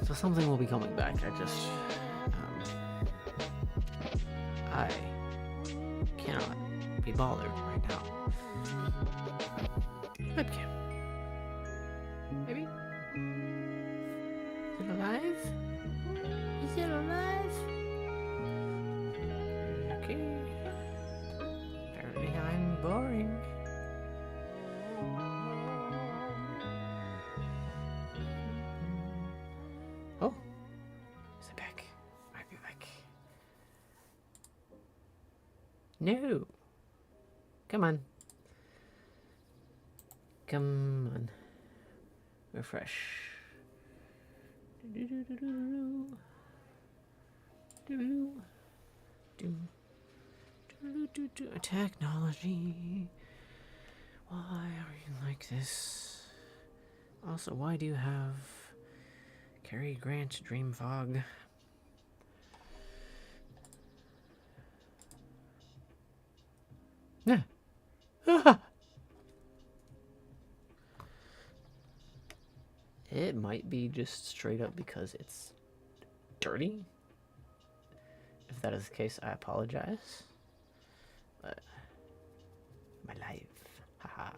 So something will be coming back. I cannot be bothered right now. Webcam. Maybe? Is it alive? Okay. Apparently I'm boring. Oh. Is it back? Might be back. No. Come on. Refresh. Technology. Why are you like this? Also, why do you have Cary Grant Dream Fog? Yeah. might be just straight up because it's dirty. If that is the case, I apologize. But my life. Haha.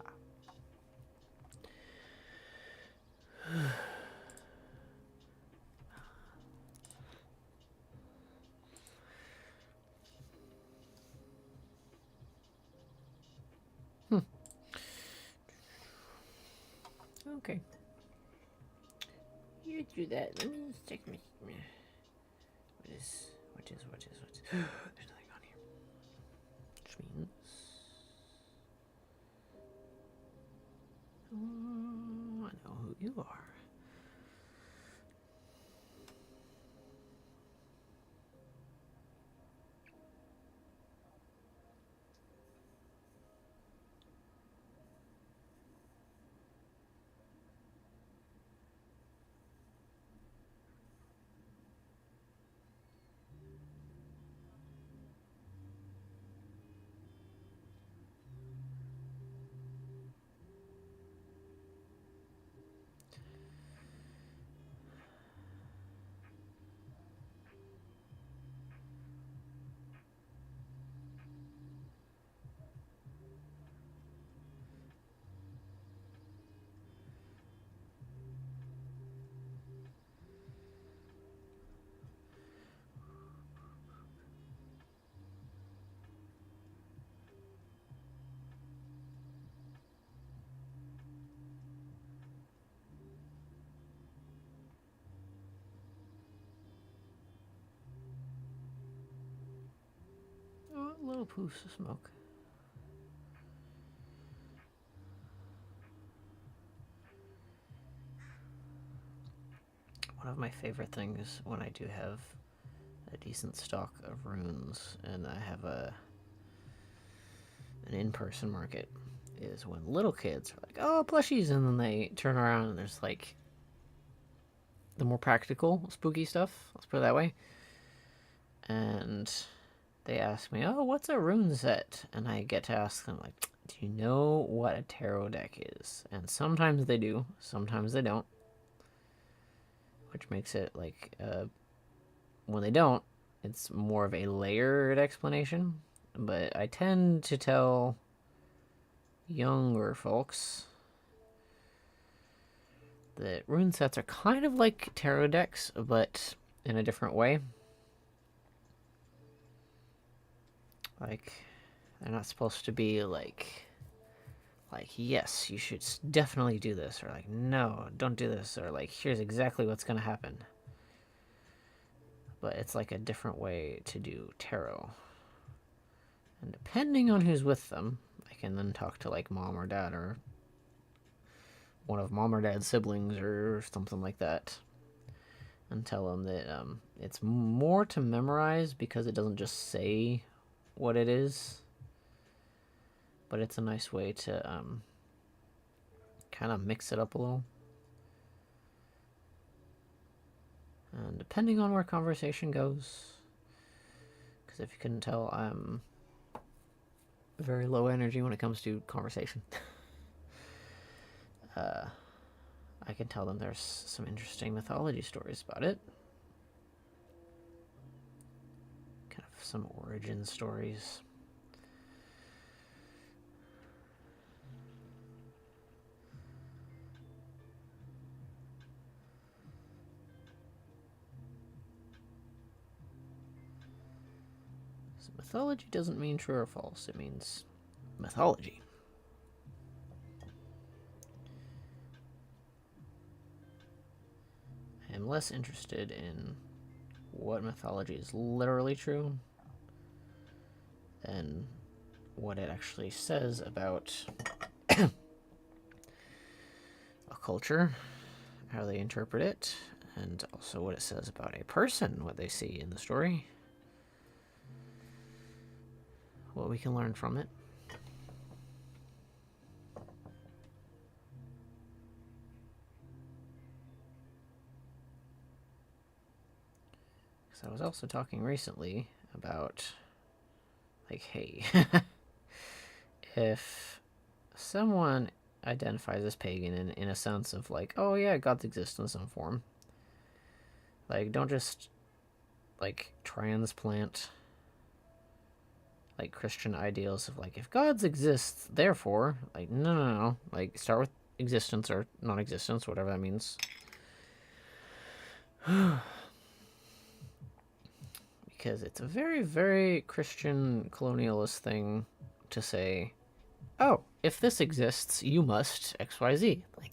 Okay. You do that. Let me just check my. What is? There's nothing on here. Which means. Oh, I know who you are. Oh, a little poofs of smoke. One of my favorite things when I do have a decent stock of runes and I have an in-person market is when little kids are like, oh, plushies, and then they turn around and there's like the more practical spooky stuff, let's put it that way, and they ask me, oh, what's a rune set? And I get to ask them, like, do you know what a tarot deck is? And sometimes they do, sometimes they don't, which makes it like when they don't, it's more of a layered explanation. But I tend to tell younger folks that rune sets are kind of like tarot decks, but in a different way. Like, they're not supposed to be like, yes, you should definitely do this, or like, no, don't do this, or like, here's exactly what's gonna happen. But it's like a different way to do tarot. And depending on who's with them, I can then talk to like mom or dad or one of mom or dad's siblings or something like that, and tell them that it's more to memorize because it doesn't just say what it is, but it's a nice way to kind of mix it up a little. And depending on where conversation goes, because if you couldn't tell, I'm very low energy when it comes to conversation. I can tell them there's some interesting mythology stories about it. Kind of some origin stories. So mythology doesn't mean true or false, it means mythology. I'm less interested in what mythology is literally true than what it actually says about a culture, how they interpret it, and also what it says about a person, what they see in the story, what we can learn from it. I was also talking recently about, like, hey, if someone identifies as pagan in a sense of like, oh yeah, God's exist in some form. Like, don't just like transplant like Christian ideals of like, if God's exists, therefore, like, no. Like, start with existence or non-existence, whatever that means. Because it's a very, very Christian colonialist thing to say, oh, if this exists, you must XYZ. Like,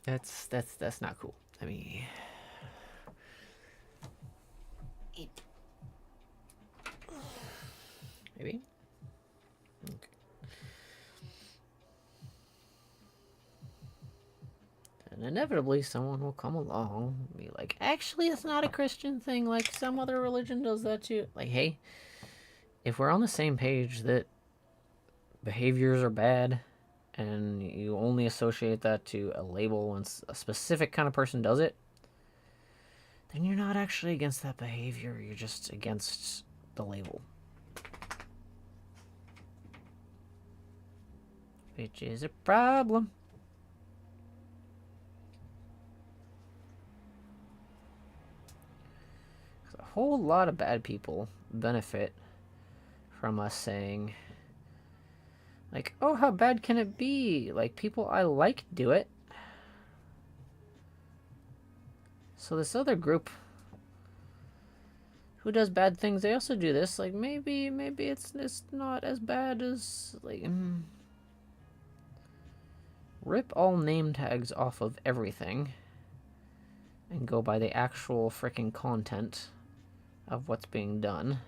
that's not cool. I mean, maybe. Okay. And inevitably, someone will come along and be like, actually, it's not a Christian thing. Like, some other religion does that too. Like, hey, if we're on the same page that behaviors are bad and you only associate that to a label when a specific kind of person does it, then you're not actually against that behavior. You're just against the label. Which is a problem. A whole lot of bad people benefit from us saying, like, oh, how bad can it be? Like, people I like do it. So this other group who does bad things, they also do this. Like, maybe it's not as bad as, like, rip all name tags off of everything and go by the actual freaking content of what's being done.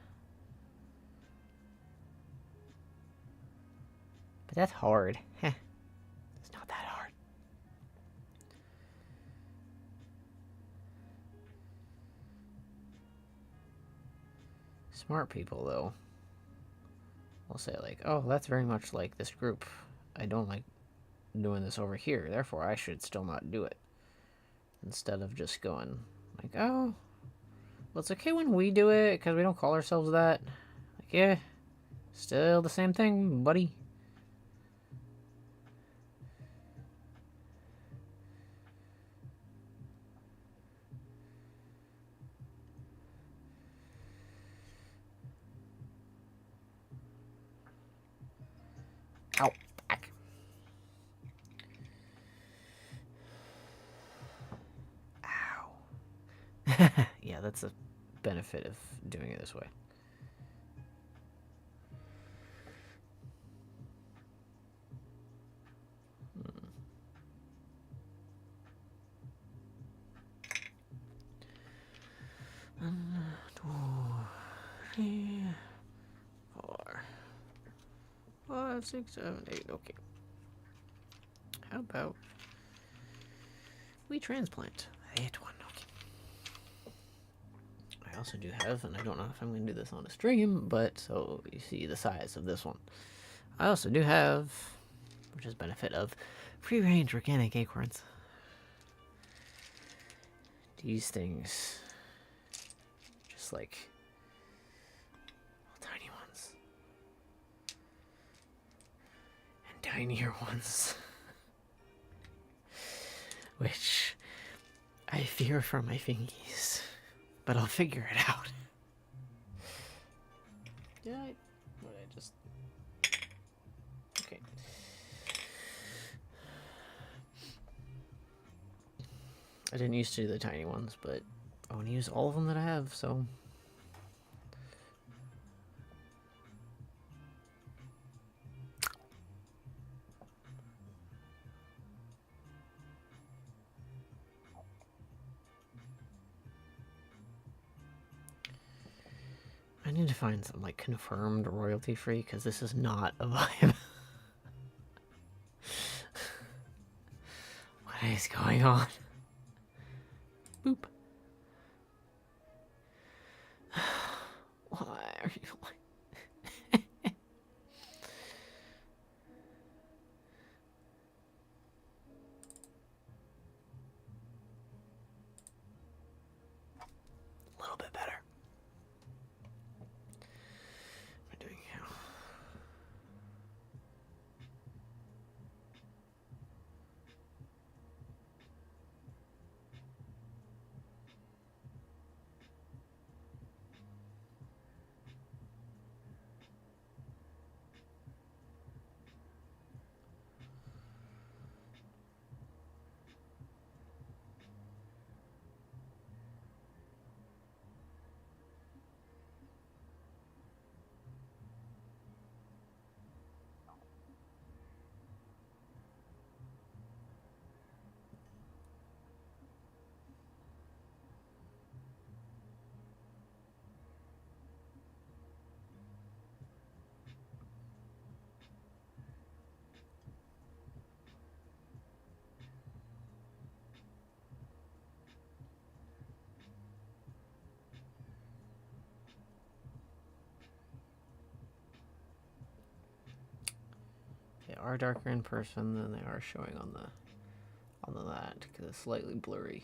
But that's hard. It's not that hard. Smart people, though, will say, like, oh, that's very much like this group. I don't like doing this over here, therefore I should still not do it. Instead of just going, like, oh, well, it's okay when we do it, because we don't call ourselves that. Like, yeah, still the same thing, buddy. Ow, back. Ow. Yeah, that's a benefit of doing it this way. Three, 4, 5, 6, 7, 8. Okay. How about we transplant? I hit one. Okay. I also do have, and I don't know if I'm going to do this on a stream, but so you see the size of this one. I also do have, which is benefit of free-range organic acorns. These things, just like tiny ones and tinier ones, which I fear for my fingies, but I'll figure it out. Yeah, I just... Okay. I didn't used to do the tiny ones, but I want to use all of them that I have, so... I need to find some, like, confirmed royalty-free, because this is not a vibe. What is going on? Boop. Why are you like... A little bit better. are darker in person than they are showing on the that because it's slightly blurry.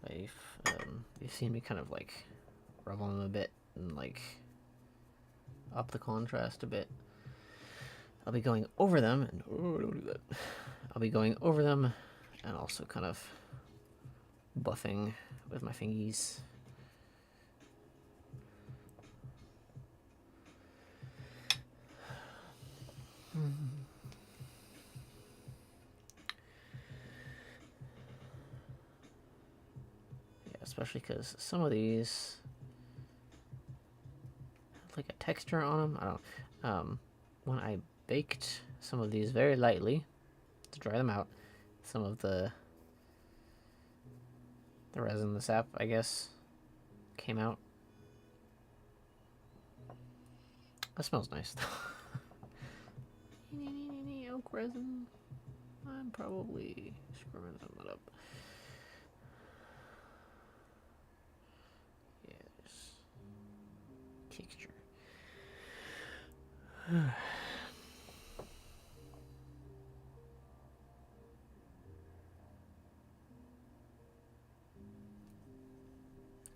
You've seen me kind of like rub on them a bit and like up the contrast a bit. I'll be going over them and don't do that. I'll be going over them and also kind of buffing with my fingies. Yeah, especially because some of these have like a texture on them. I don't. When I baked some of these very lightly to dry them out, some of the resin, the sap, I guess, came out. That smells nice though. Oak resin. I'm probably screwing that up. Yes. Texture.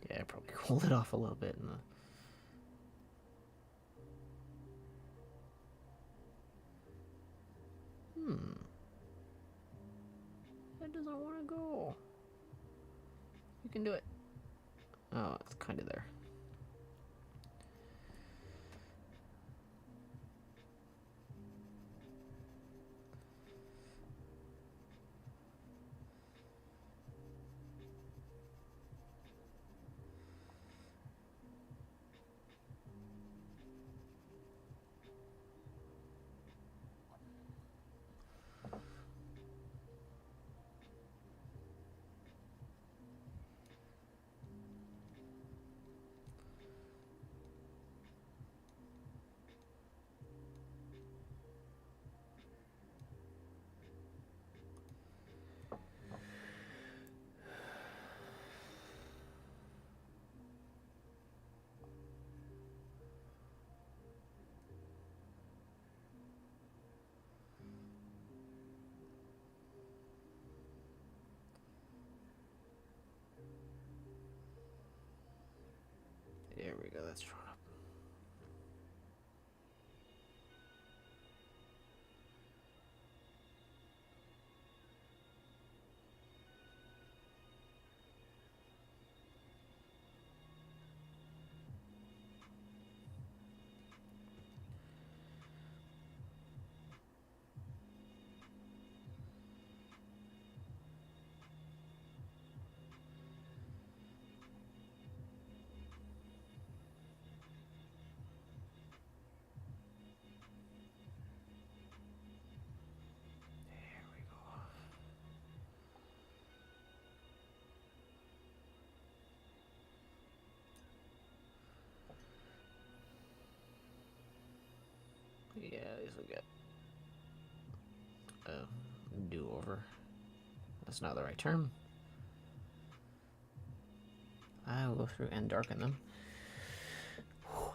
Yeah, I probably cooled it off a little bit in the. That doesn't want to go. You can do it. Oh, it's kind of there. There we go, that's drawn up. There we go. Yeah, these will get do-over. That's not the right term. I will go through and darken them. Ow.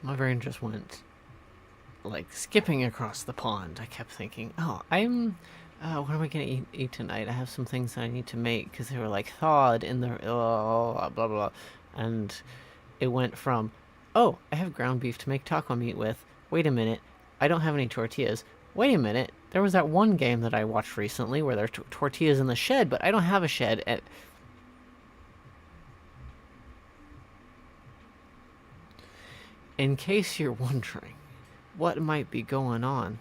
My brain just went like skipping across the pond. I kept thinking, oh, I'm. What am I gonna eat tonight? I have some things that I need to make because they were like thawed in the blah blah blah, and it went from, oh, I have ground beef to make taco meat with. Wait a minute, I don't have any tortillas. Wait a minute, there was that one game that I watched recently where there are tortillas in the shed, but I don't have a shed. In case you're wondering what might be going on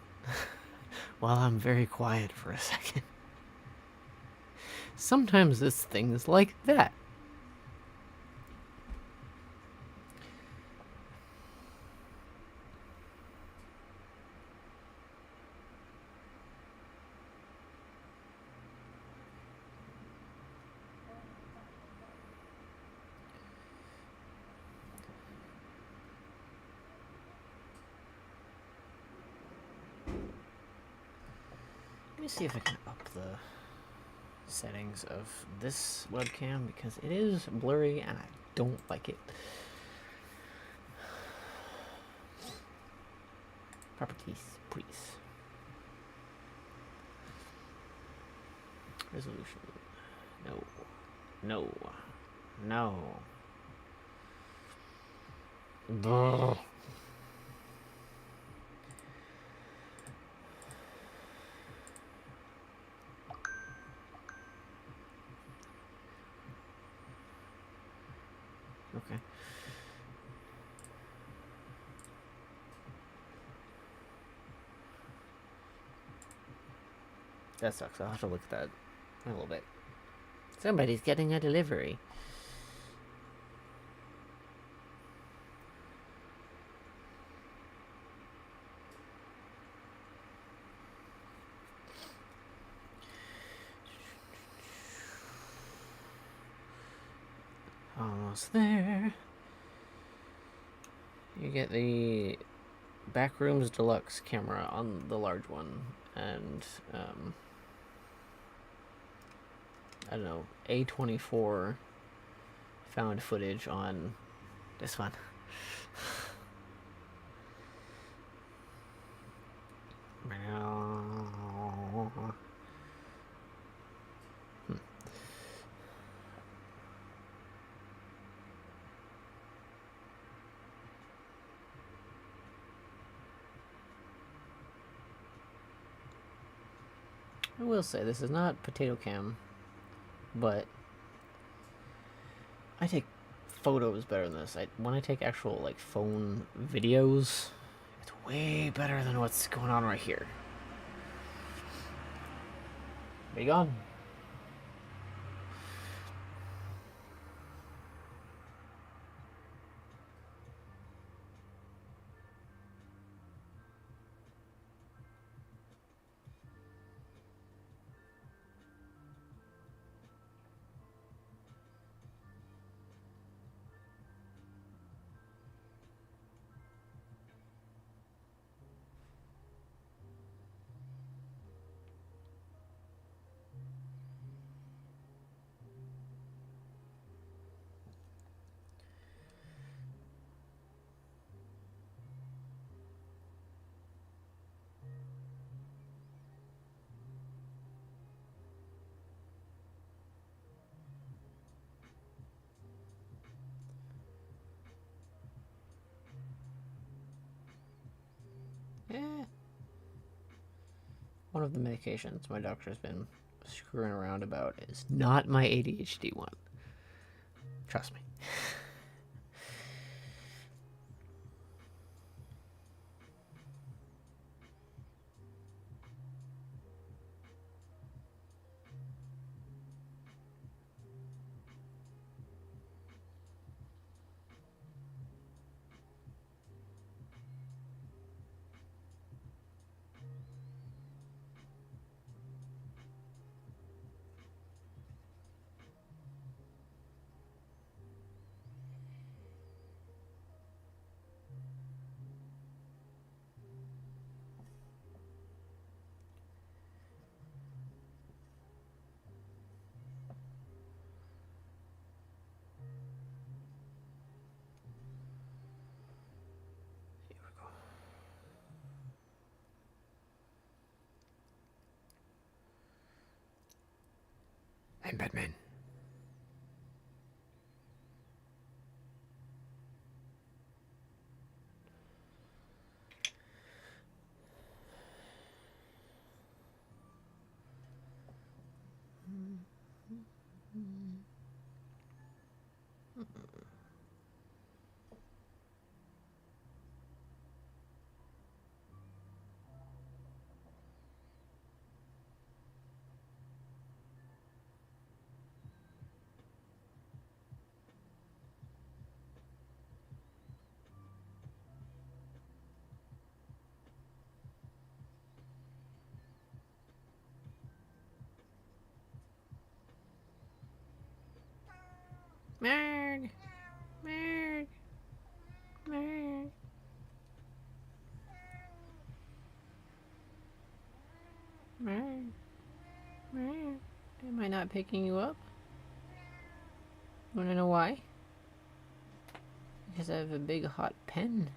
while I'm very quiet for a second, sometimes it's things like that. Let me see if I can up the settings of this webcam because it is blurry and I don't like it. Properties, please. Resolution. No. No. No. Brr. Okay. That sucks. I'll have to look at that in a little bit. Somebody's getting a delivery. Almost there. You get the Backrooms Deluxe camera on the large one, and I don't know, A24 found footage on this one. I will say, this is not potato cam, but I take photos better than this. When I take actual like phone videos, it's way better than what's going on right here. Be gone. One of the medications my doctor's been screwing around about is not my ADHD one. Trust me. I'm Batman. Merg. Merg. Merg. Merg. Merg. Am I not picking you up? Wanna know why? Because I have a big hot pen.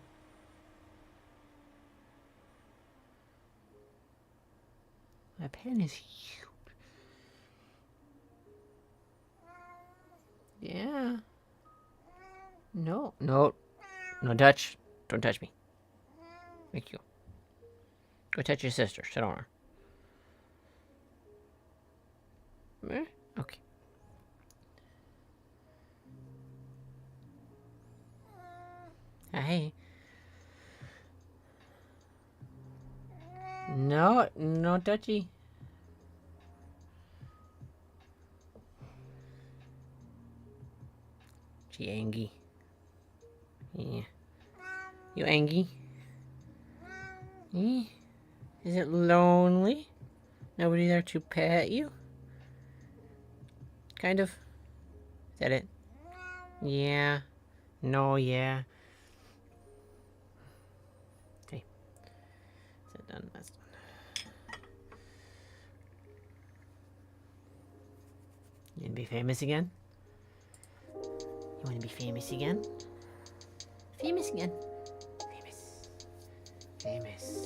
My pen is huge. Yeah. No. No. No touch. Don't touch me. Thank you. Go touch your sister. Sit on her. Okay. Hey. No. No touchy. She angry. Yeah. You angry? Eh? Is it lonely? Nobody there to pet you? Kind of. Is that it? Yeah. No, yeah. Okay. Is that done? That's done. You wanna be famous again? You wanna be famous again? Famous again. Famous. Famous.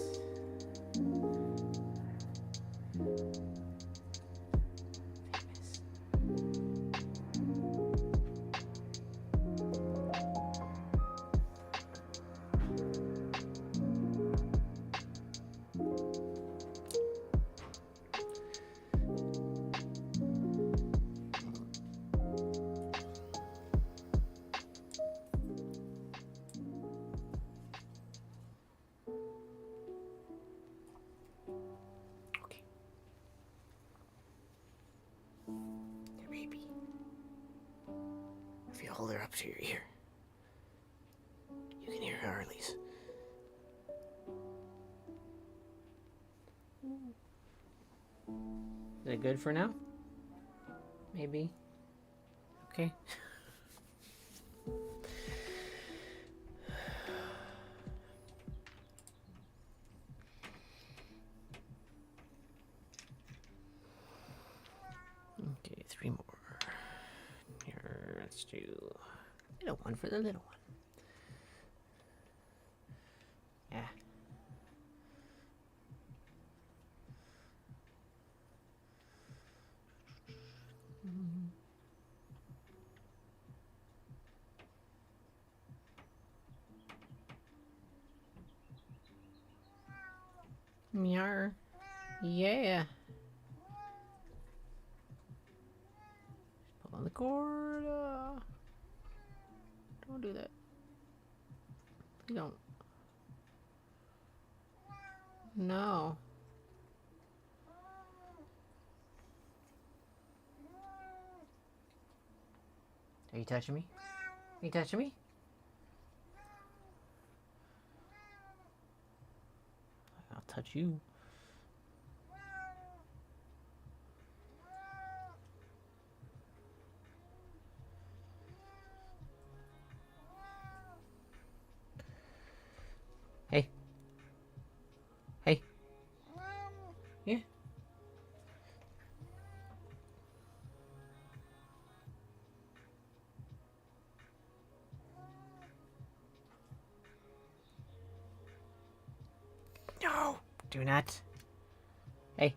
Okay. There, baby. If you hold her up to your ear, you can hear her release. Is it good for now? Maybe. Okay. Okay, 3 more. Here, let's do little one for the little one. Yeah. Meow. Yeah. Pull on the cord. Don't do that. Please don't. No. Are you touching me? Are you touching me? I'll touch you. Hey. Hey. Yeah. No. Do not. Hey.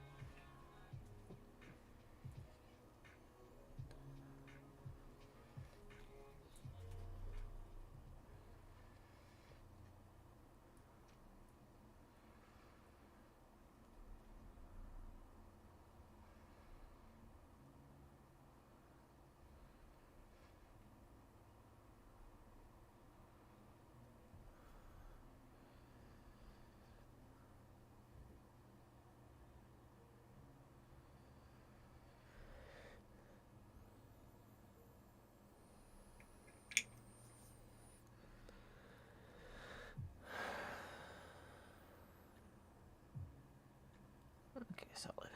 solid.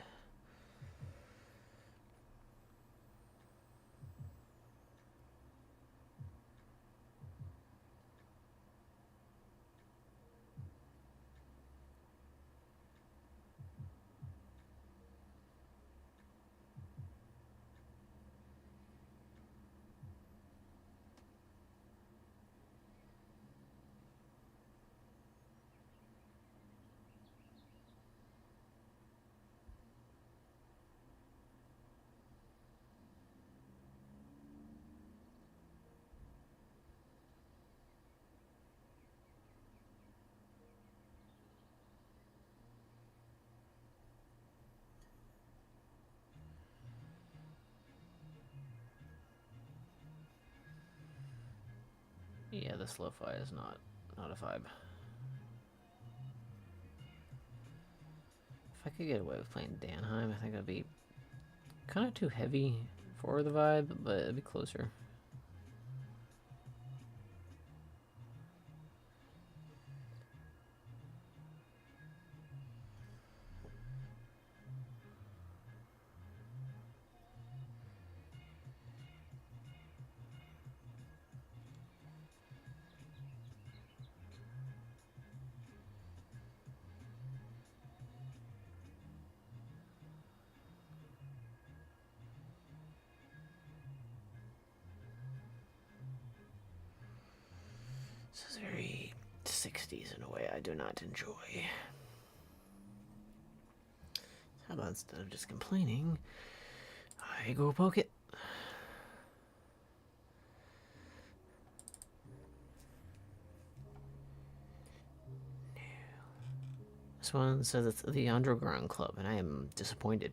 Yeah, this lo-fi is not a vibe. If I could get away with playing Danheim, I think that'd be kind of too heavy for the vibe, but it'd be closer. This is very 60s in a way I do not enjoy. How about instead of just complaining, I go poke it? This one says it's the Underground Club, and I am disappointed.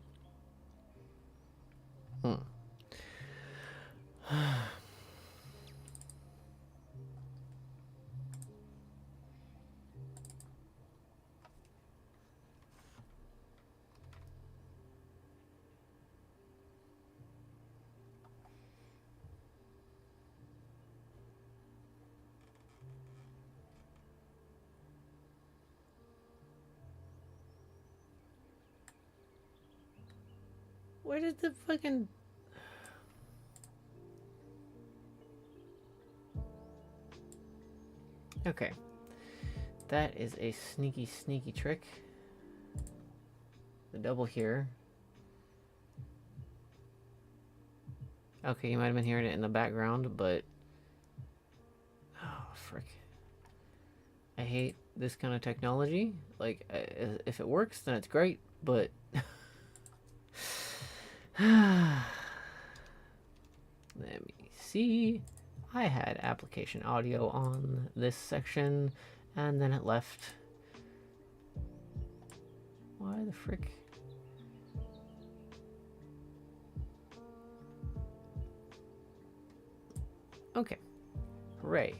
Where did the fucking... Okay. That is a sneaky, sneaky trick. The double here. Okay, you might have been hearing it in the background, but... Oh, frick. I hate this kind of technology. Like, if it works, then it's great, but... Let me see. I had application audio on this section, and then it left. Why the frick? Okay. Hooray.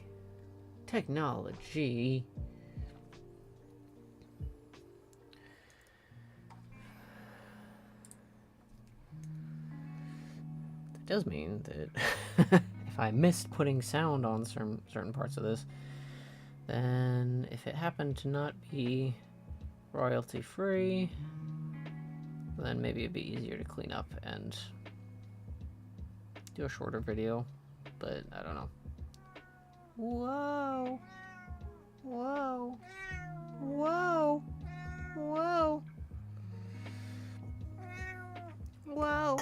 Technology. That does mean that if I missed putting sound on certain parts of this, then if it happened to not be royalty free, then maybe it'd be easier to clean up and do a shorter video, but I don't know. Whoa! Whoa! Whoa! Whoa! Whoa!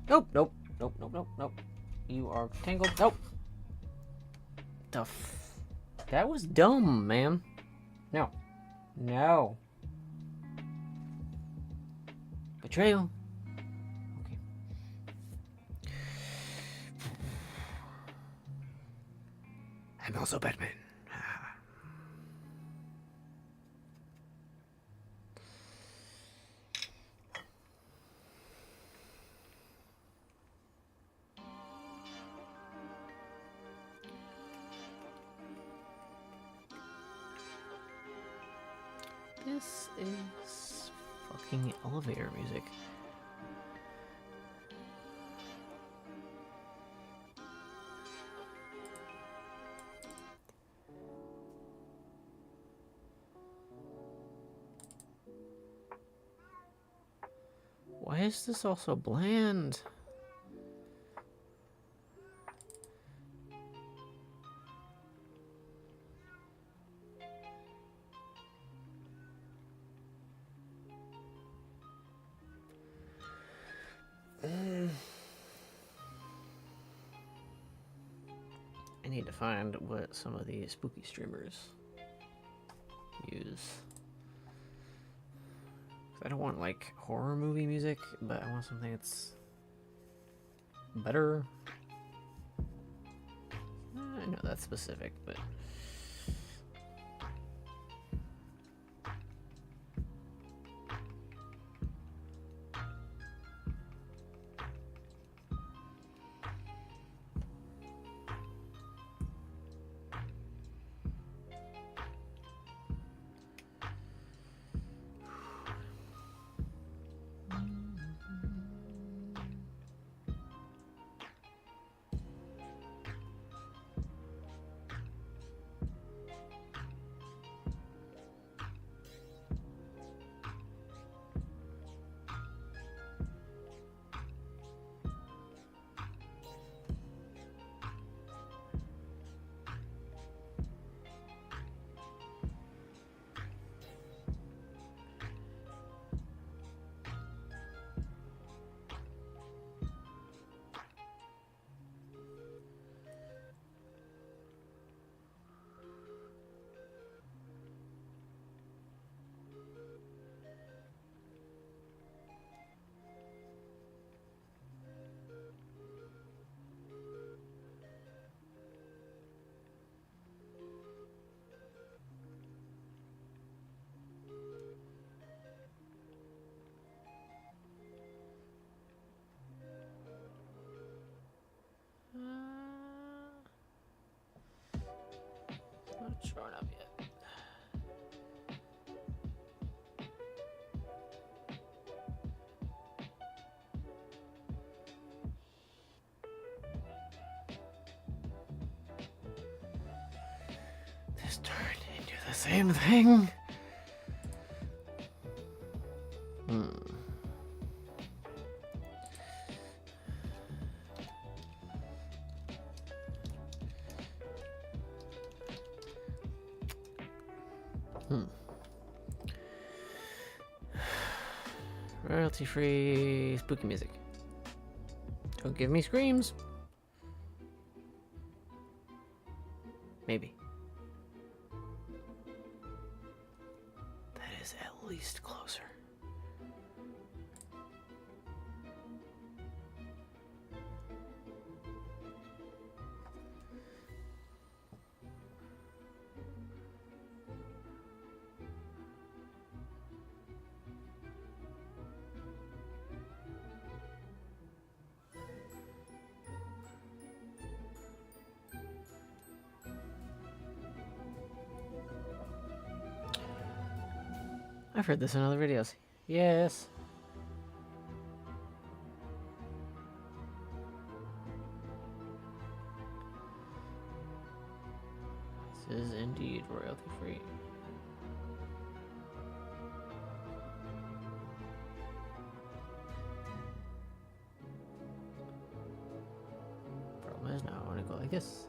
Nope, nope, nope, nope, nope, nope. You are tangled. Nope. That was dumb, man. No. No. Betrayal. Okay. I'm also Batman. This is fucking elevator music. Why is this all so bland? I need to find what some of the spooky streamers use. I don't want like horror movie music, but I want something that's better. I know that's specific, but not showing up yet. This turned into the same thing. Royalty-free spooky music. Don't give me screams. Maybe. That is at least closer. I've heard this in other videos. Yes. This is indeed royalty free. Problem is now I want to go like this.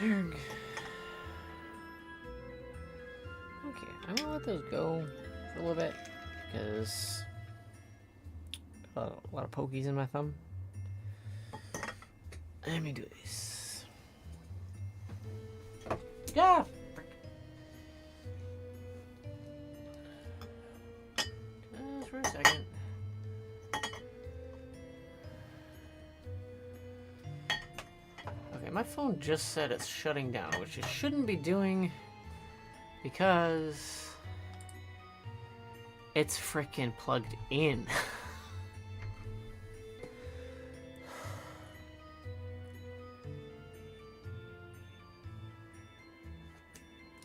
Okay, I'm gonna let those go for a little bit because a lot of pokies in my thumb. Let me do this. Yeah. Just for a second. Okay, my phone just said it's shutting down, which it shouldn't be doing because it's frickin' plugged in.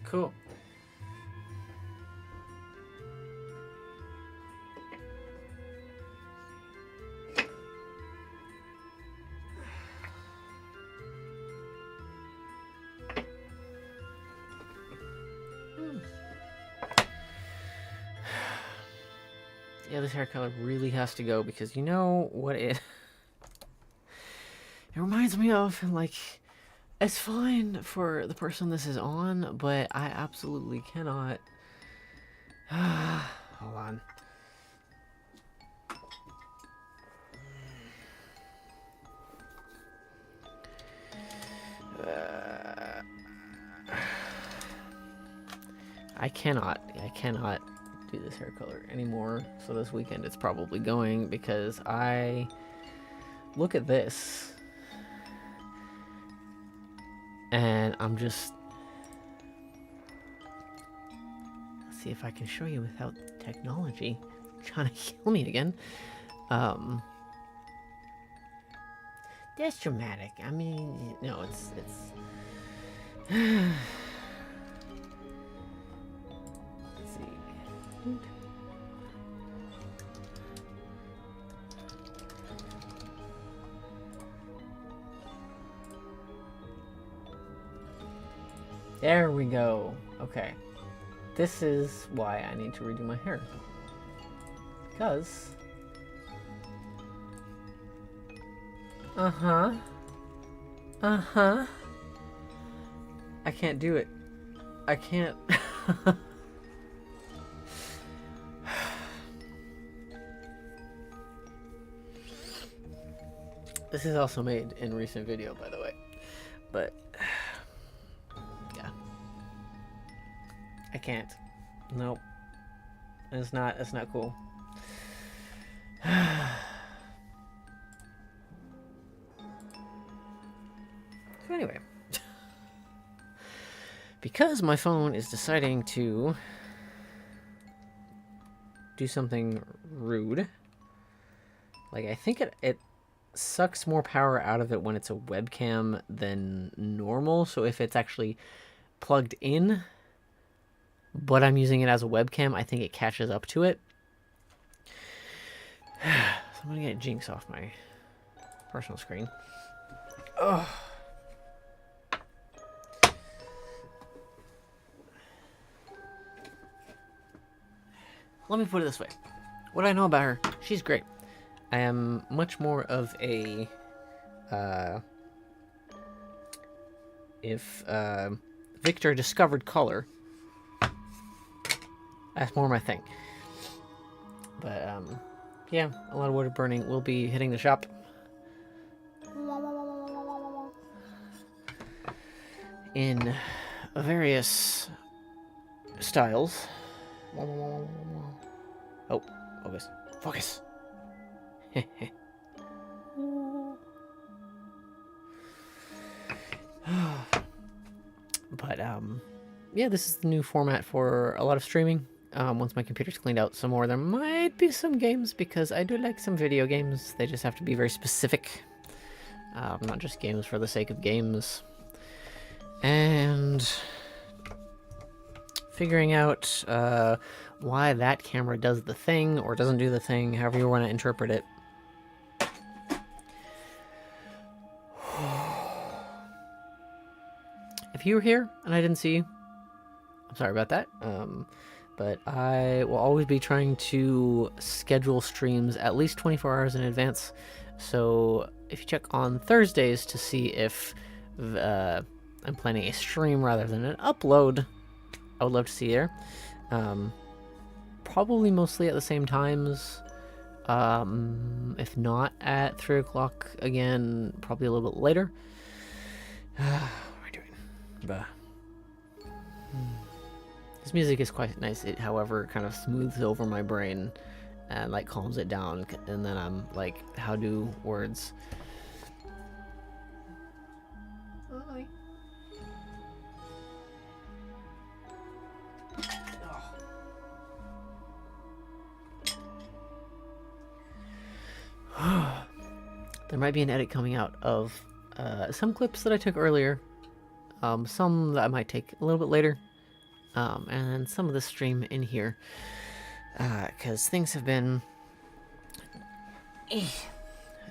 Cool. Yeah, this hair color really has to go because you know what it reminds me of, and like, it's fine for the person this is on, but I absolutely cannot. Hold on. I cannot do this hair color anymore. So this weekend it's probably going because I look at this and I'm just, let's see if I can show you without technology trying to kill me again. That's dramatic. I mean, no, it's let's see. There we go. Okay. This is why I need to redo my hair. Because... I can't do it. I can't... This is also made in recent video, by the way. But... yeah. I can't. Nope. It's not cool. So anyway. Because my phone is deciding to do something rude. Like, I think it sucks more power out of it when it's a webcam than normal. So if it's actually plugged in, but I'm using it as a webcam, I think it catches up to it. So I'm gonna get Jinx off my personal screen. Ugh. Let me put it this way. What I know about her, she's great. I am much more of a, if Victor discovered color, that's more my thing. But, yeah, a lot of wood burning will be hitting the shop. In various styles. Oh, focus. Focus! But, yeah, this is the new format for a lot of streaming. Once my computer's cleaned out some more, there might be some games, because I do like some video games. They just have to be very specific. Not just games for the sake of games. And figuring out why that camera does the thing or doesn't do the thing, however you want to interpret it. If you were here and I didn't see you, I'm sorry about that. But I will always be trying to schedule streams at least 24 hours in advance. So if you check on Thursdays to see if I'm planning a stream rather than an upload, I would love to see you there. Probably mostly at the same times. If not at 3 o'clock again, probably a little bit later. What am I doing? Bah. This music is quite nice. It, however, kind of smooths over my brain and like calms it down, and then I'm like, how do words? There might be an edit coming out of some clips that I took earlier, some that I might take a little bit later, and then some of the stream in here, because things have been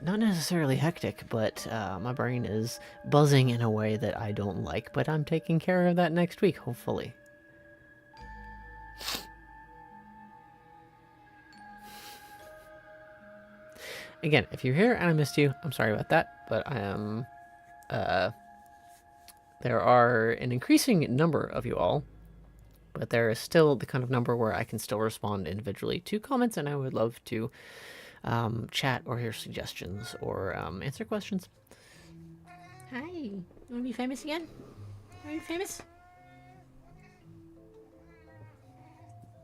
not necessarily hectic, but my brain is buzzing in a way that I don't like, but I'm taking care of that next week, hopefully. Again, if you're here and I missed you, I'm sorry about that, but I am, there are an increasing number of you all, but there is still the kind of number where I can still respond individually to comments, and I would love to chat or hear suggestions or answer questions. Hi, you wanna be famous again? Are you famous?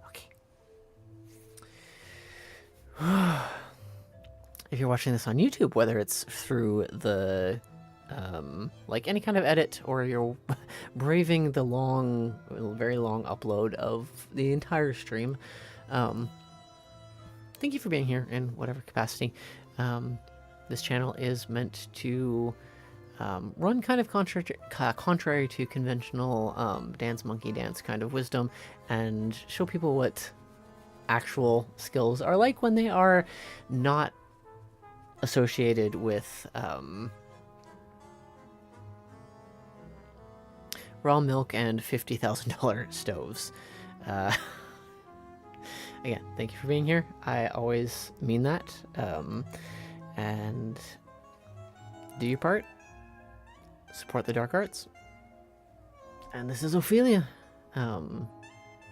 Okay. If you're watching this on YouTube, whether it's through the like any kind of edit, or you're braving the long, very long upload of the entire stream, thank you for being here in whatever capacity. This channel is meant to run kind of contrary to conventional dance monkey dance kind of wisdom, and show people what actual skills are like when they are not associated with raw milk and $50,000 stoves. Again, thank you for being here. I always mean that. And do your part. Support the dark arts. And this is Ophelia.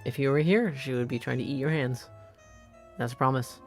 If you were here, she would be trying to eat your hands. That's a promise.